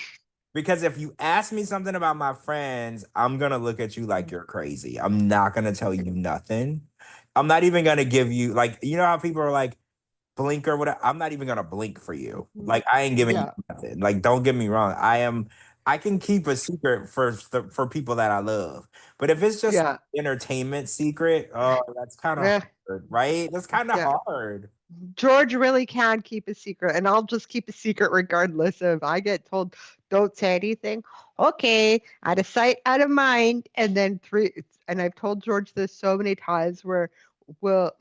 Because if you ask me something about my friends, I'm gonna look at you like you're crazy. I'm not gonna tell you nothing. I'm not even gonna give you like you know how people are like blink or whatever. I'm not even gonna blink for you. Like I ain't giving you Yeah, nothing. Like don't get me wrong. I can keep a secret for people that I love. But if it's just yeah, entertainment secret, oh, that's kind of yeah, hard, right? That's kind of yeah. hard. George really can keep a secret, and I'll just keep a secret regardless of I get told, don't say anything. Okay, out of sight, out of mind. And then and I've told George this so many times where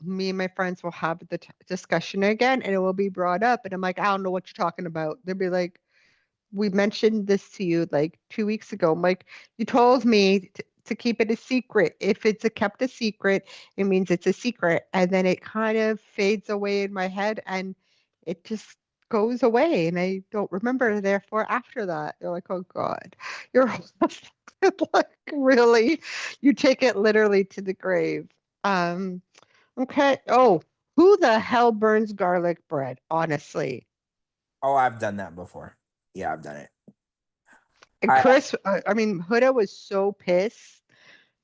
me and my friends will have the discussion again and it will be brought up. And I'm like, I don't know what you're talking about. They'll be like, we mentioned this to you like 2 weeks ago. I'm like, you told me to keep it a secret. If it's kept a secret, it means it's a secret. And then it kind of fades away in my head and it just goes away. And I don't remember, therefore, after that. They're like, oh God, you're like, really? You take it literally to the grave. Um, okay. Oh, who the hell burns garlic bread? Honestly. Oh, I've done that before. Yeah, I've done it. And I Chris, I mean, Huda was so pissed,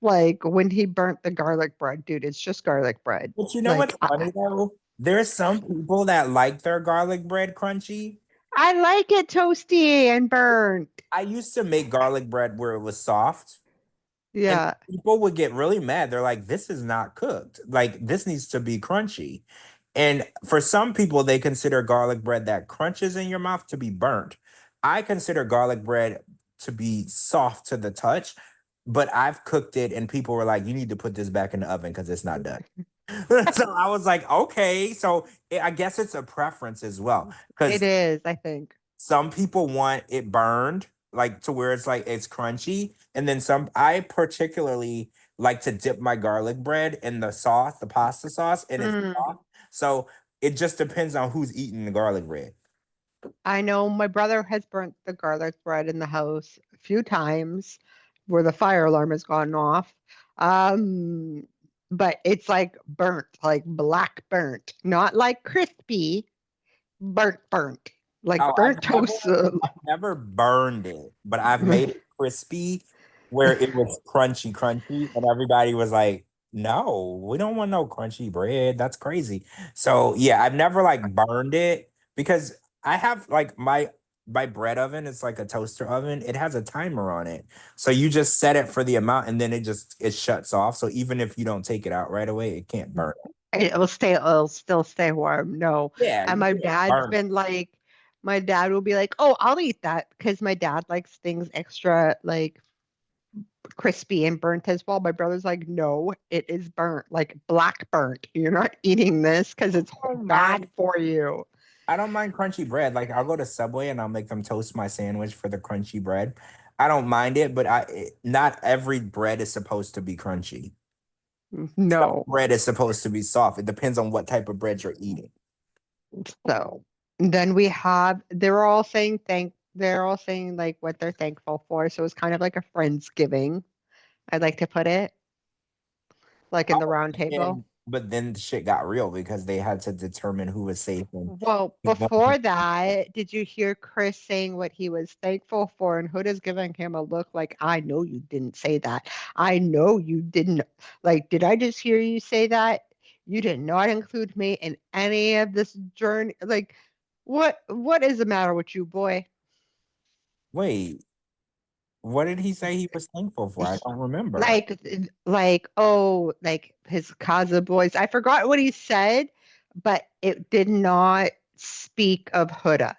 like when he burnt the garlic bread, dude. It's just garlic bread. but you know Like what's funny though? There's some people that like their garlic bread crunchy. I like it toasty and burnt. I used to make garlic bread where it was soft. And Yeah. people would get really mad. They're like, this is not cooked. Like, this needs to be crunchy. And for some people, they consider garlic bread that crunches in your mouth to be burnt. I consider garlic bread to be soft to the touch, but I've cooked it and people were like, you need to put this back in the oven because it's not done. So I was like, okay. So I guess it's a preference as well. It Because is, I think. some people want it burned, like to where it's like it's crunchy. And then some, I particularly like to dip my garlic bread in the sauce, the pasta sauce, and it's Mm. soft. So it just depends on who's eating the garlic bread. I know my brother has burnt the garlic bread in the house a few times where the fire alarm has gone off. Um, but it's like burnt, like black burnt, not like crispy, burnt, like Oh, burnt toast. I've never burned it, but I've made it crispy. where it was crunchy, crunchy, and everybody was like, "No, we don't want no crunchy bread. That's crazy." So yeah, I've never like burned it because I have like my bread oven. It's like a toaster oven. It has a timer on it, so you just set it for the amount, and then it shuts off. So even if you don't take it out right away, it can't burn. It'll still stay warm. No. Yeah, And you my can't dad's burn. been like, my dad will be like, oh, I'll eat that because my dad likes things extra like crispy and burnt as well. My brother's like, no, it is burnt, like black burnt. You're not eating this because it's I don't bad mind. for you. I don't mind crunchy bread. Like I'll go to Subway and I'll make them toast my sandwich for the crunchy bread. I don't mind it, but not every bread is supposed to be crunchy. Some No. bread is supposed to be soft. It depends on what type of bread you're eating. So then we have, they're all saying like what they're thankful for. So it's kind of like a Friendsgiving, I'd like to put it, like in the Oh, round table. but then the shit got real because they had to determine who was safe and Well, before that, did you hear Chris saying what he was thankful for? And Huda's giving him a look like, I know you didn't say that. I know you didn't. Like, did I just hear you say that? You did not include me in any of this journey. Like, what is the matter with you, boy? wait, what did he say he was thankful for? I He- don't remember. like his Kaza boys. I forgot what he said, but it did not speak of Huda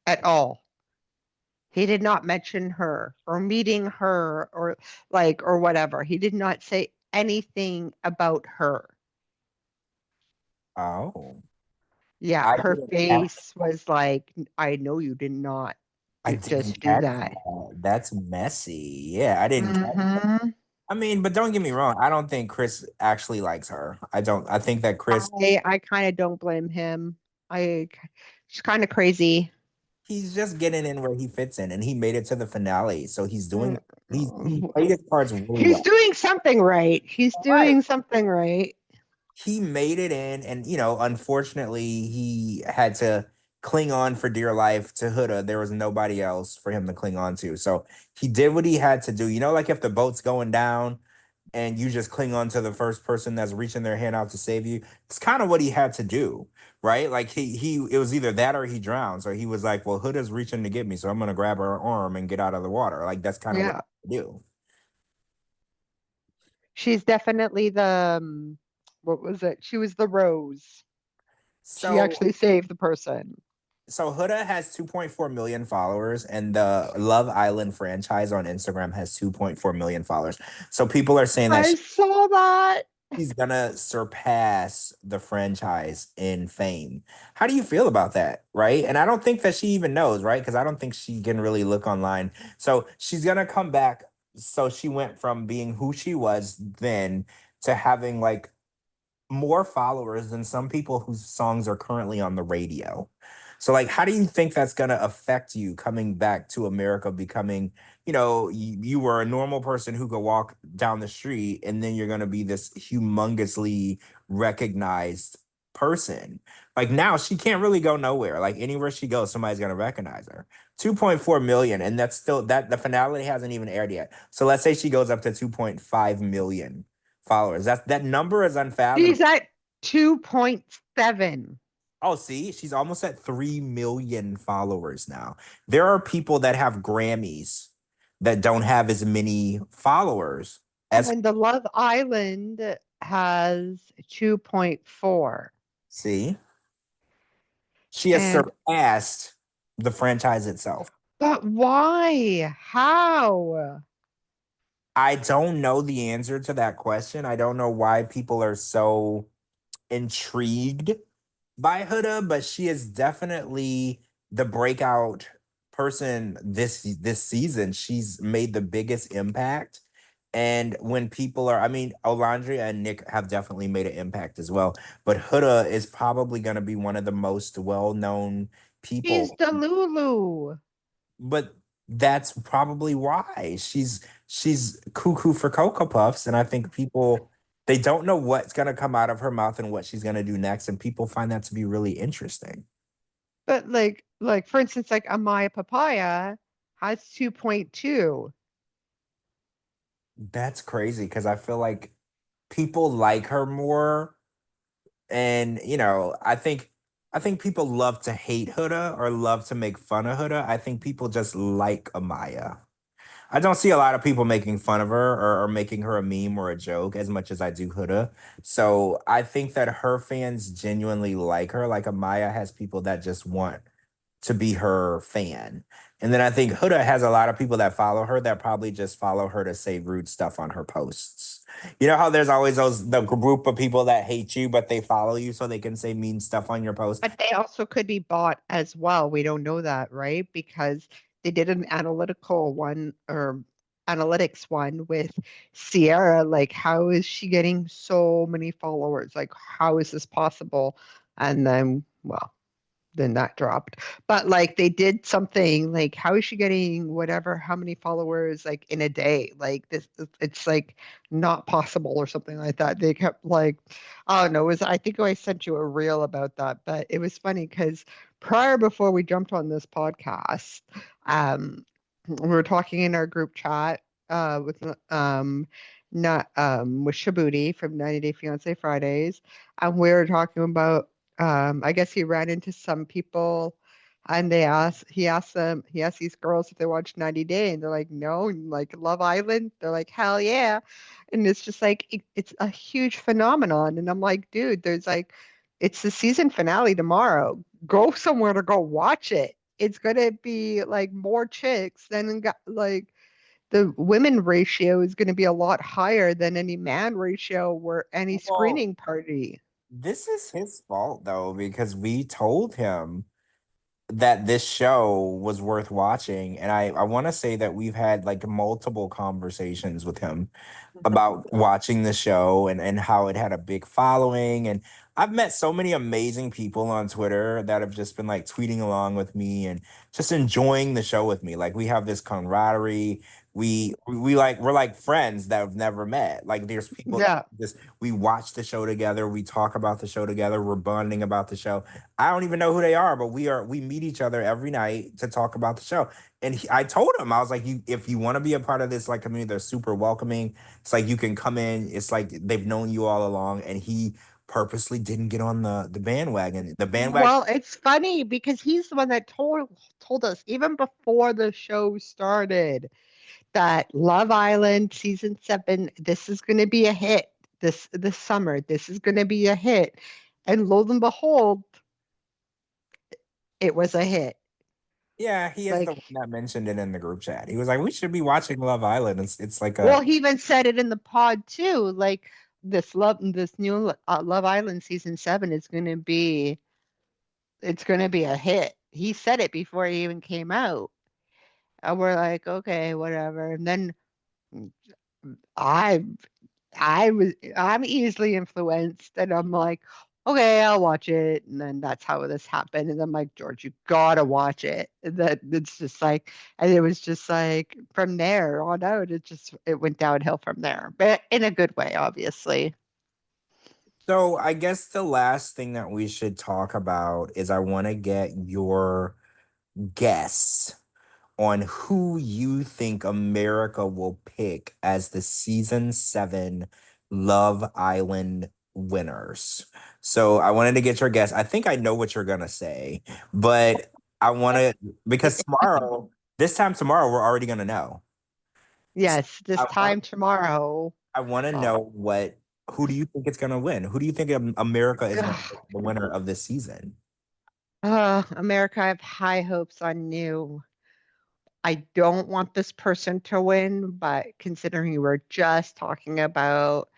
at all. He did not mention her or meeting her or or whatever. He did not say anything about her. Oh, Yeah, I her didn't catch. face was like, I know you did not I didn't just do catch that. that. That's messy. Yeah, I didn't catch. hmm I mean, but don't get me wrong. I don't think Chris actually likes her. I don't. I think that Chris, I kind of don't blame him. I She's kind of crazy. he's just getting in where he fits in, and he made it to the finale. So he's doing. He Mm, played his cards really He's well. doing something right. He's Right. doing something right. He made it in, and unfortunately, he had to cling on for dear life to Huda. There was nobody else for him to cling on to. So he did what he had to do. Like if the boat's going down and you just cling on to the first person that's reaching their hand out to save you. It's kind of what he had to do, right? Like he it was either that or he drowned. So he was like, well, Huda's reaching to get me, so I'm gonna grab her arm and get out of the water. Like that's kind of what Yeah. he do. She's definitely the what was it? She was the rose. She So actually saved the person. Huda has 2.4 million followers, and the Love Island franchise on Instagram has 2.4 million followers. So people are saying that I saw that. he's gonna surpass the franchise in fame. How do you feel about that? Right. And I don't think that she even knows, right? Because I don't think she can really look online. So she's gonna come back. So she went from being who she was then to having like more followers than some people whose songs are currently on the radio. So, like, how do you think that's going to affect you coming back to America, becoming, you were a normal person who could walk down the street, and then you're going to be this humongously recognized person. Like, now she can't really go nowhere. Like, anywhere she goes, somebody's going to recognize her. 2.4 million, and that's still that the finale hasn't even aired yet. So, let's say she goes up to 2.5 million followers. That number is unfathomable. She's at 2.7. Oh, see, she's almost at 3 million followers now. There are people that have Grammys that don't have as many followers as And the Love Island has 2.4. see. She has And surpassed the franchise itself. but why? How? I don't know the answer to that question. I don't know why people are so intrigued by Huda, but she is definitely the breakout person this season. She's made the biggest impact. And when people are, I mean, Olandria and Nick have definitely made an impact as well. But Huda is probably going to be one of the most well known She's people. the Lulu. But that's probably why she's cuckoo for Cocoa Puffs. And I think people they don't know what's gonna come out of her mouth and what she's gonna do next. And people find that to be really interesting. But like for instance, like Amaya Papaya has 2.2. That's crazy because I feel like people like her more. And I think people love to hate Huda or love to make fun of Huda. I think people just like Amaya. I don't see a lot of people making fun of her or making her a meme or a joke as much as I do Huda. So I think that her fans genuinely like her. Like Amaya has people that just want to be her fan. And then I think Huda has a lot of people that follow her that probably just follow her to say rude stuff on her posts. You know how there's always the group of people that hate you, but they follow you so they can say mean stuff on your post. But they also could be bought as well. We don't know that, right? Because they did an analytical one or analytics one with Sierra. Like, how is she getting so many followers? Like, how is this possible? And then, well, then that dropped. But like they did something like how is she getting whatever how many followers like in a day? Like this it's like not possible or something like that. They kept like oh no, it was I think I sent you a reel about that, but it was funny because prior before we jumped on this podcast, we were talking in our group chat with not with Shabuti from 90 Day Fiance Fridays, and we were talking about I guess he ran into some people and he asked these girls if they watched 90 Day and they're like, no, and like Love Island. They're like, hell yeah. And it's just like it's a huge phenomenon. And I'm like, dude, there's like it's the season finale tomorrow. Go somewhere to go watch it. It's gonna be like more chicks than like the women ratio is going to be a lot higher than any man ratio or any Well, screening party. this is his fault though, because we told him that this show was worth watching. And I want to say that we've had like multiple conversations with him about watching the show and how it had a big following. And I've met so many amazing people on Twitter that have just been like tweeting along with me and just enjoying the show with me. Like we have this camaraderie. We're like friends that have never met. Like there's people that Yeah. just we watch the show together, we talk about the show together, we're bonding about the show. I don't even know who they are, but we meet each other every night to talk about the show. And I told him I was like, you if you want to be a part of this like community, they're super welcoming. It's like you can come in. It's like they've known you all along, and he purposely didn't get on the bandwagon. The bandwagon. Well, it's funny because he's the one that told us even before the show started that Love Island season 7 this is going to be a hit this summer. This is going to be a hit. And lo and behold, it was a hit. Yeah, he is the one Like that mentioned it in the group chat. He was like, "We should be watching Love Island." It's like a well, he even said it in the pod too. Like this new Love Island season 7 is going to be it's going to be a hit. He said it before he even came out. And we're like, okay, whatever. And then I I'm easily influenced and I'm like, okay, I'll watch it. And then that's how this happened. And I'm like, George, you gotta watch it. And that it's just like and it was just like from there on out, it went downhill from there. But in a good way, obviously. so I guess the last thing that we should talk about is I want to get your guess on who you think America will pick as the season 7 Love Island winners. So I wanted to get your guess. I think I know what you're gonna say, but I want to because this time tomorrow, we're already gonna know. So Yes, this I want time tomorrow. I want to Uh, know who do you think is gonna win? Who do you think America is gonna be ugh, the winner of this season? America, I have high hopes on you. I don't want this person to win, but considering we're just talking about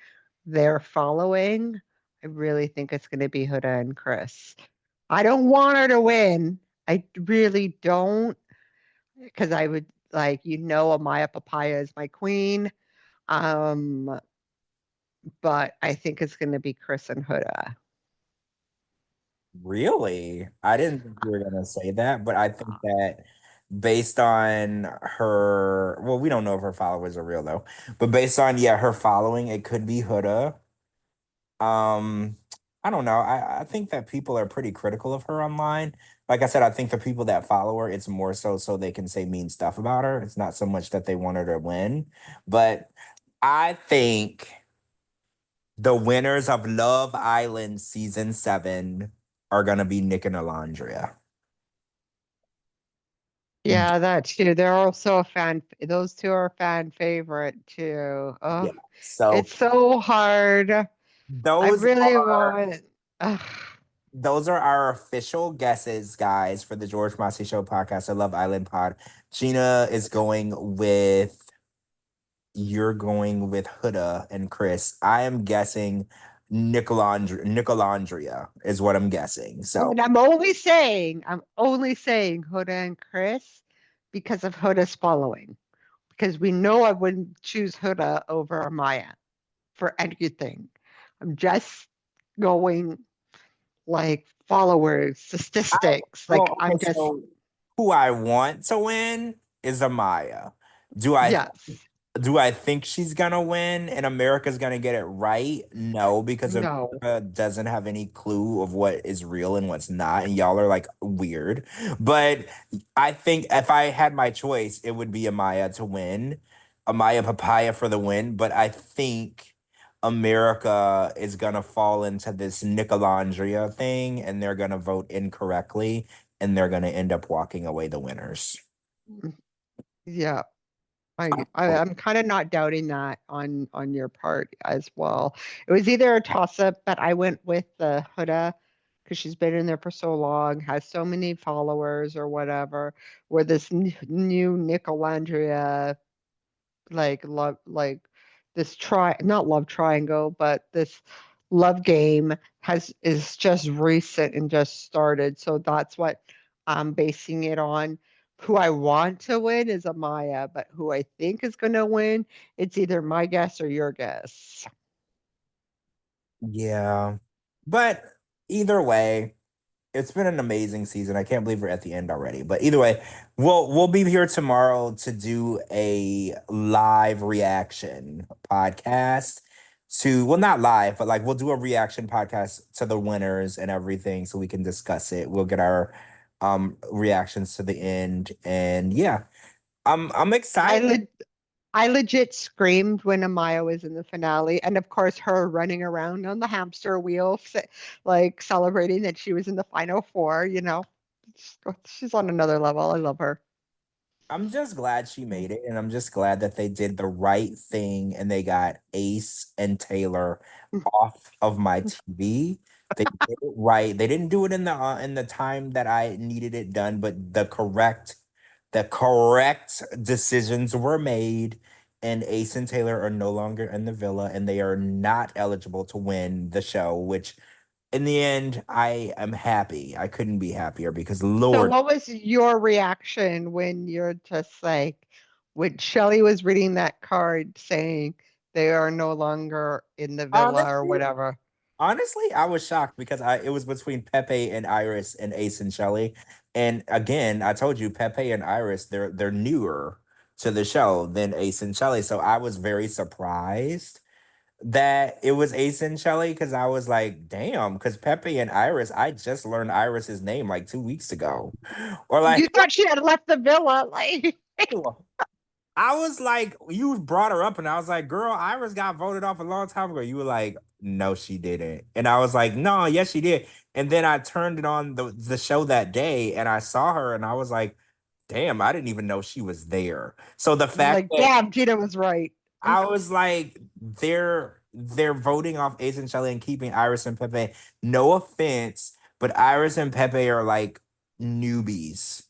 their following, I really think it's going to be Huda and Chris. I don't want her to win. I really don't, because I would like, Amaya Papaya is my queen. Um, but I think it's going to be Chris and Huda. Really? I didn't think you were gonna say that, but I think that based on her, well, we don't know if her followers are real though, but based on her following, it could be Huda. Um, I don't know. I think that people are pretty critical of her online. Like I said, I think the people that follow her, it's more so they can say mean stuff about her. It's not so much that they want her to win, but I think the winners of Love Island season 7 are gonna be Nick and Alondria. Yeah, that too. They're also a fan. Those two are fan favorite too. Yeah. Oh, So it's so hard. I those really are want. Ugh. those are our official guesses, guys, for the George Mossey Show podcast, the Love Island pod. Gina is going with you're going with Huda and Chris. I am guessing Nicolandria is what I'm guessing. So And I'm only saying Hoda and Chris because of Hoda's following. Because we know I wouldn't choose Hoda over Amaya for anything. I'm just going like followers, I statistics. Like well, okay, I'm just so who I want to win is Amaya. Do I yes, Do I think she's gonna win and America's gonna get it right? No, because no. America doesn't have any clue of what is real and what's not, and y'all are like weird. But I think if I had my choice, it would be Amaya to win, Amaya Papaya for the win. But I think America is gonna fall into this Nicolandria thing, and they're gonna vote incorrectly, and they're gonna end up walking away the winners. Yeah. I'm kind of not doubting that on your part as well. It was either a toss up, but I went with the Huda because she's been in there for so long, has so many followers or whatever. Where this new Nicolandria like this try not love triangle, but this love game has is just recent and just started. So that's what I'm basing it on. Who I want to win is Amaya, but who I think is going to win, it's either my guess or your guess. Yeah. But either way, it's been an amazing season. I can't believe we're at the end already. But either way, we'll be here tomorrow to do a live reaction podcast to well, not live, but like we'll do a reaction podcast to the winners and everything so we can discuss it. We'll get our reactions to the end. And yeah, I'm I excited. le I legit screamed when Amaya was in the finale, and of course her running around on the hamster wheel, like celebrating that she was in the final four. She's on another level. I love her. I'm just glad she made it, and I'm just glad that they did the right thing and they got Ace and Taylor off of my TV. They did it right. They didn't do it in the time that I needed it done, but the correct decisions were made, and Ace and Taylor are no longer in the villa, and they are not eligible to win the show. Which, in the end, I am happy. I couldn't be happier because So, Lord. what was your reaction when you're just like, when Shelley was reading that card saying they are no longer in the villa or Honestly, whatever? Honestly, I was shocked because it was between Pepe and Iris and Ace and Shelley. And again, I told you Pepe and Iris, they're newer to the show than Ace and Shelley. So I was very surprised that it was Ace and Shelley because I was like, damn, because Pepe and Iris, I just learned Iris's name like 2 weeks ago. Or You like thought she had left the villa, like I was like, you brought her up, and I was like, girl, Iris got voted off a long time ago. You were like, no, she didn't. And I was like, no, yes, she did. And then I turned it on the show that day and I saw her and I was like, damn, I didn't even know she was there. So the you're fact like, that damn, Gina was right. I was like, they're voting off Ace and Shelley and keeping Iris and Pepe. No offense, but Iris and Pepe are like newbies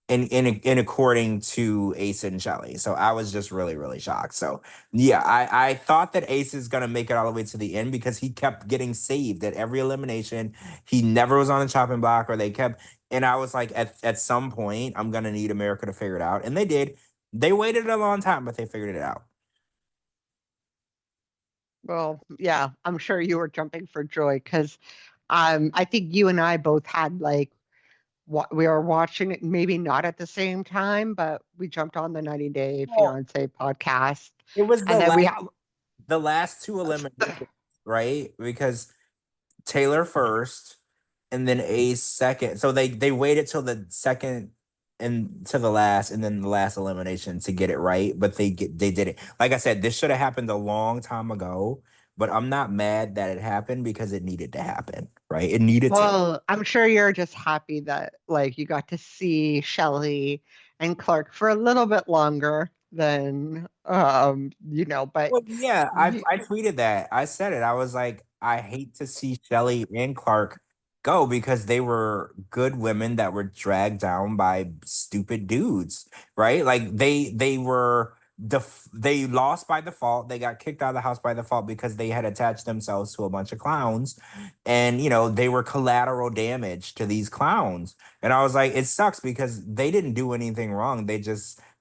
in according to Ace and Shelley. So I was just really, really shocked. So yeah, I thought that Ace is gonna make it all the way to the end because he kept getting saved at every elimination. He never was on the chopping block, or they kept and I was like, at some point, I'm gonna need America to figure it out. And they did. They waited a long time, but they figured it out. Well, yeah, I'm sure you were jumping for joy because I think you and I both had like what we were watching it, maybe not at the same time, but we jumped on the 90 Day Well, Fiance podcast, it was and then we have the last two eliminations, right? Because Taylor first and then Ace second. So they waited till the second and to the last, and then the last elimination to get it right, but they did it. Like I said, this should have happened a long time ago, but I'm not mad that it happened because it needed to happen, right? It needed to. Well, I'm sure you're just happy that like you got to see Shelley and Clark for a little bit longer than but Well, yeah, you, I tweeted that. I said it. I was like, I hate to see Shelly and Clark go because they were good women that were dragged down by stupid dudes, right? Like they were they lost by default. They got kicked out of the house by default because they had attached themselves to a bunch of clowns, and they were collateral damage to these clowns. And I was like, it sucks because they didn't do anything wrong.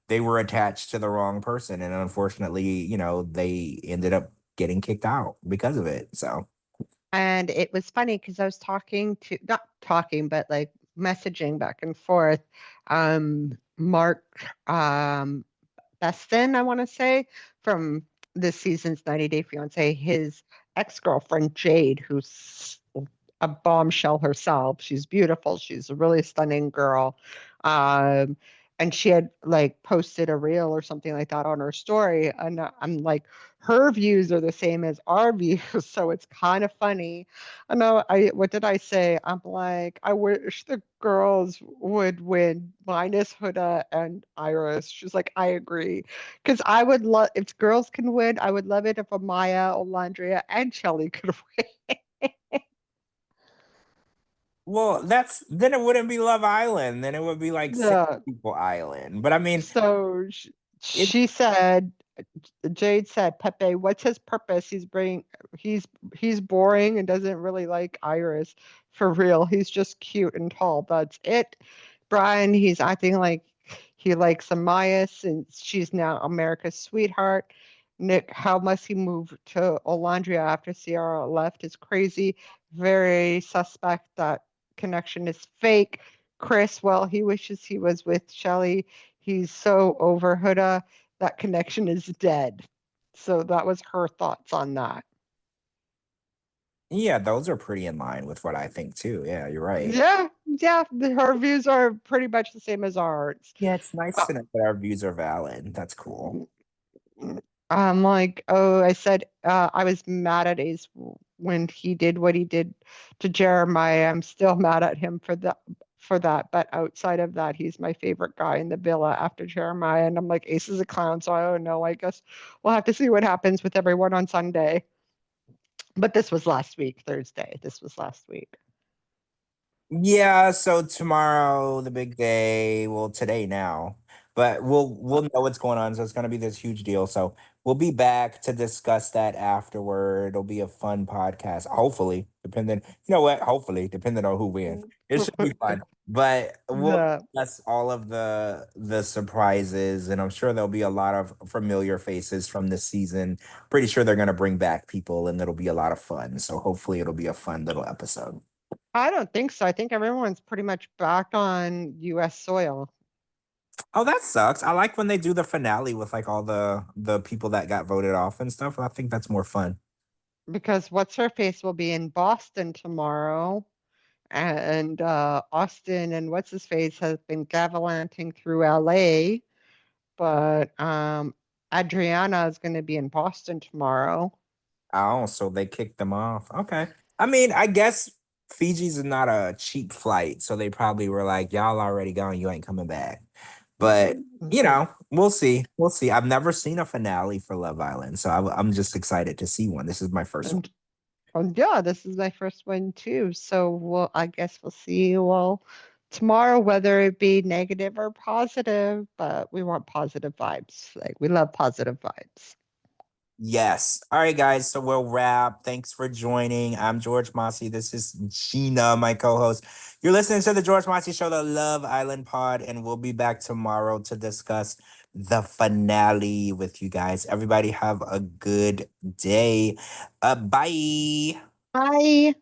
They were attached to the wrong person, and unfortunately, they ended up getting kicked out because of it. So and it was funny because I was talking to not talking, but like messaging back and forth. Mark Beston, I want to say, from this season's 90 Day Fiance, his ex-girlfriend Jade, who's a bombshell herself. She's beautiful. She's a really stunning girl. Um, and she had like posted a reel or something like that on her story. And I'm like, her views are the same as our views. So it's kind of funny. I know what did I say? I'm like, I wish the girls would win minus Huda and Iris. She's like, I agree. Because I would love if girls can win, I would love it if Amaya, Olandria, and Shelly could win. well, that's then it wouldn't be Love Island. Then it would be like Six Yeah. People Island. But I mean, So it she said, Jade said, Pepe, what's his purpose? He's he's boring and doesn't really like Iris for real. He's just cute and tall. That's it. Brian, he's acting like he likes Amaya since she's now America's sweetheart. Nick, how must he move to Olandria after Sierra left is crazy. Very suspect that connection is fake. Chris, well, he wishes he was with Shelly. He's so over Huda. That connection is dead. So that was her thoughts on that. yeah, those are pretty in line with what I think too. Yeah, you're right. Yeah, yeah. Her views are pretty much the same as ours. Yeah, it's nice Uh, to know that our views are valid. That's cool. I'm like, oh, I said I was mad at Ace when he did what he did to Jeremiah. I'm still mad at him for that. But outside of that, he's my favorite guy in the villa after Jeremiah. And I'm like, Ace is a clown, so I don't know. I guess we'll have to see what happens with everyone on Sunday. But this was last week, Thursday. This was last week. Yeah, so tomorrow, the big day. Well, today now, but we'll know what's going on. So it's gonna be this huge deal. So we'll be back to discuss that afterward. It'll be a fun podcast. Hopefully, depending, you know what? Hopefully, depending on who wins, it should be fun. But we'll The discuss all of the surprises, and I'm sure there'll be a lot of familiar faces from this season. Pretty sure they're gonna bring back people, and it'll be a lot of fun. So hopefully, it'll be a fun little episode. I don't think so. I think everyone's pretty much back on US soil Oh, that sucks. I like when they do the finale with like all the people that got voted off and stuff. I think that's more fun. because what's her face will be in Boston tomorrow. And Austin and what's his face has been gallivanting through LA, but Adriana is going to be in Boston tomorrow. Oh, so they kicked them off. Okay. I mean, I guess Fiji's is not a cheap flight, so they probably were like, "Y'all already gone. You ain't coming back." But we'll see. We'll see. I've never seen a finale for Love Island, so I'm just excited to see one. This is my first one. And oh yeah, this is my first one too. So I guess we'll see. Well, tomorrow, whether it be negative or positive, but we want positive vibes. Like we love positive vibes. Yes. All right, guys. So we'll wrap. Thanks for joining. I'm George Mossey. This is Gina, my co-host. You're listening to the George Mossey Show, the Love Island Pod, and we'll be back tomorrow to discuss the finale with you guys. Everybody have a good day. Bye. Bye.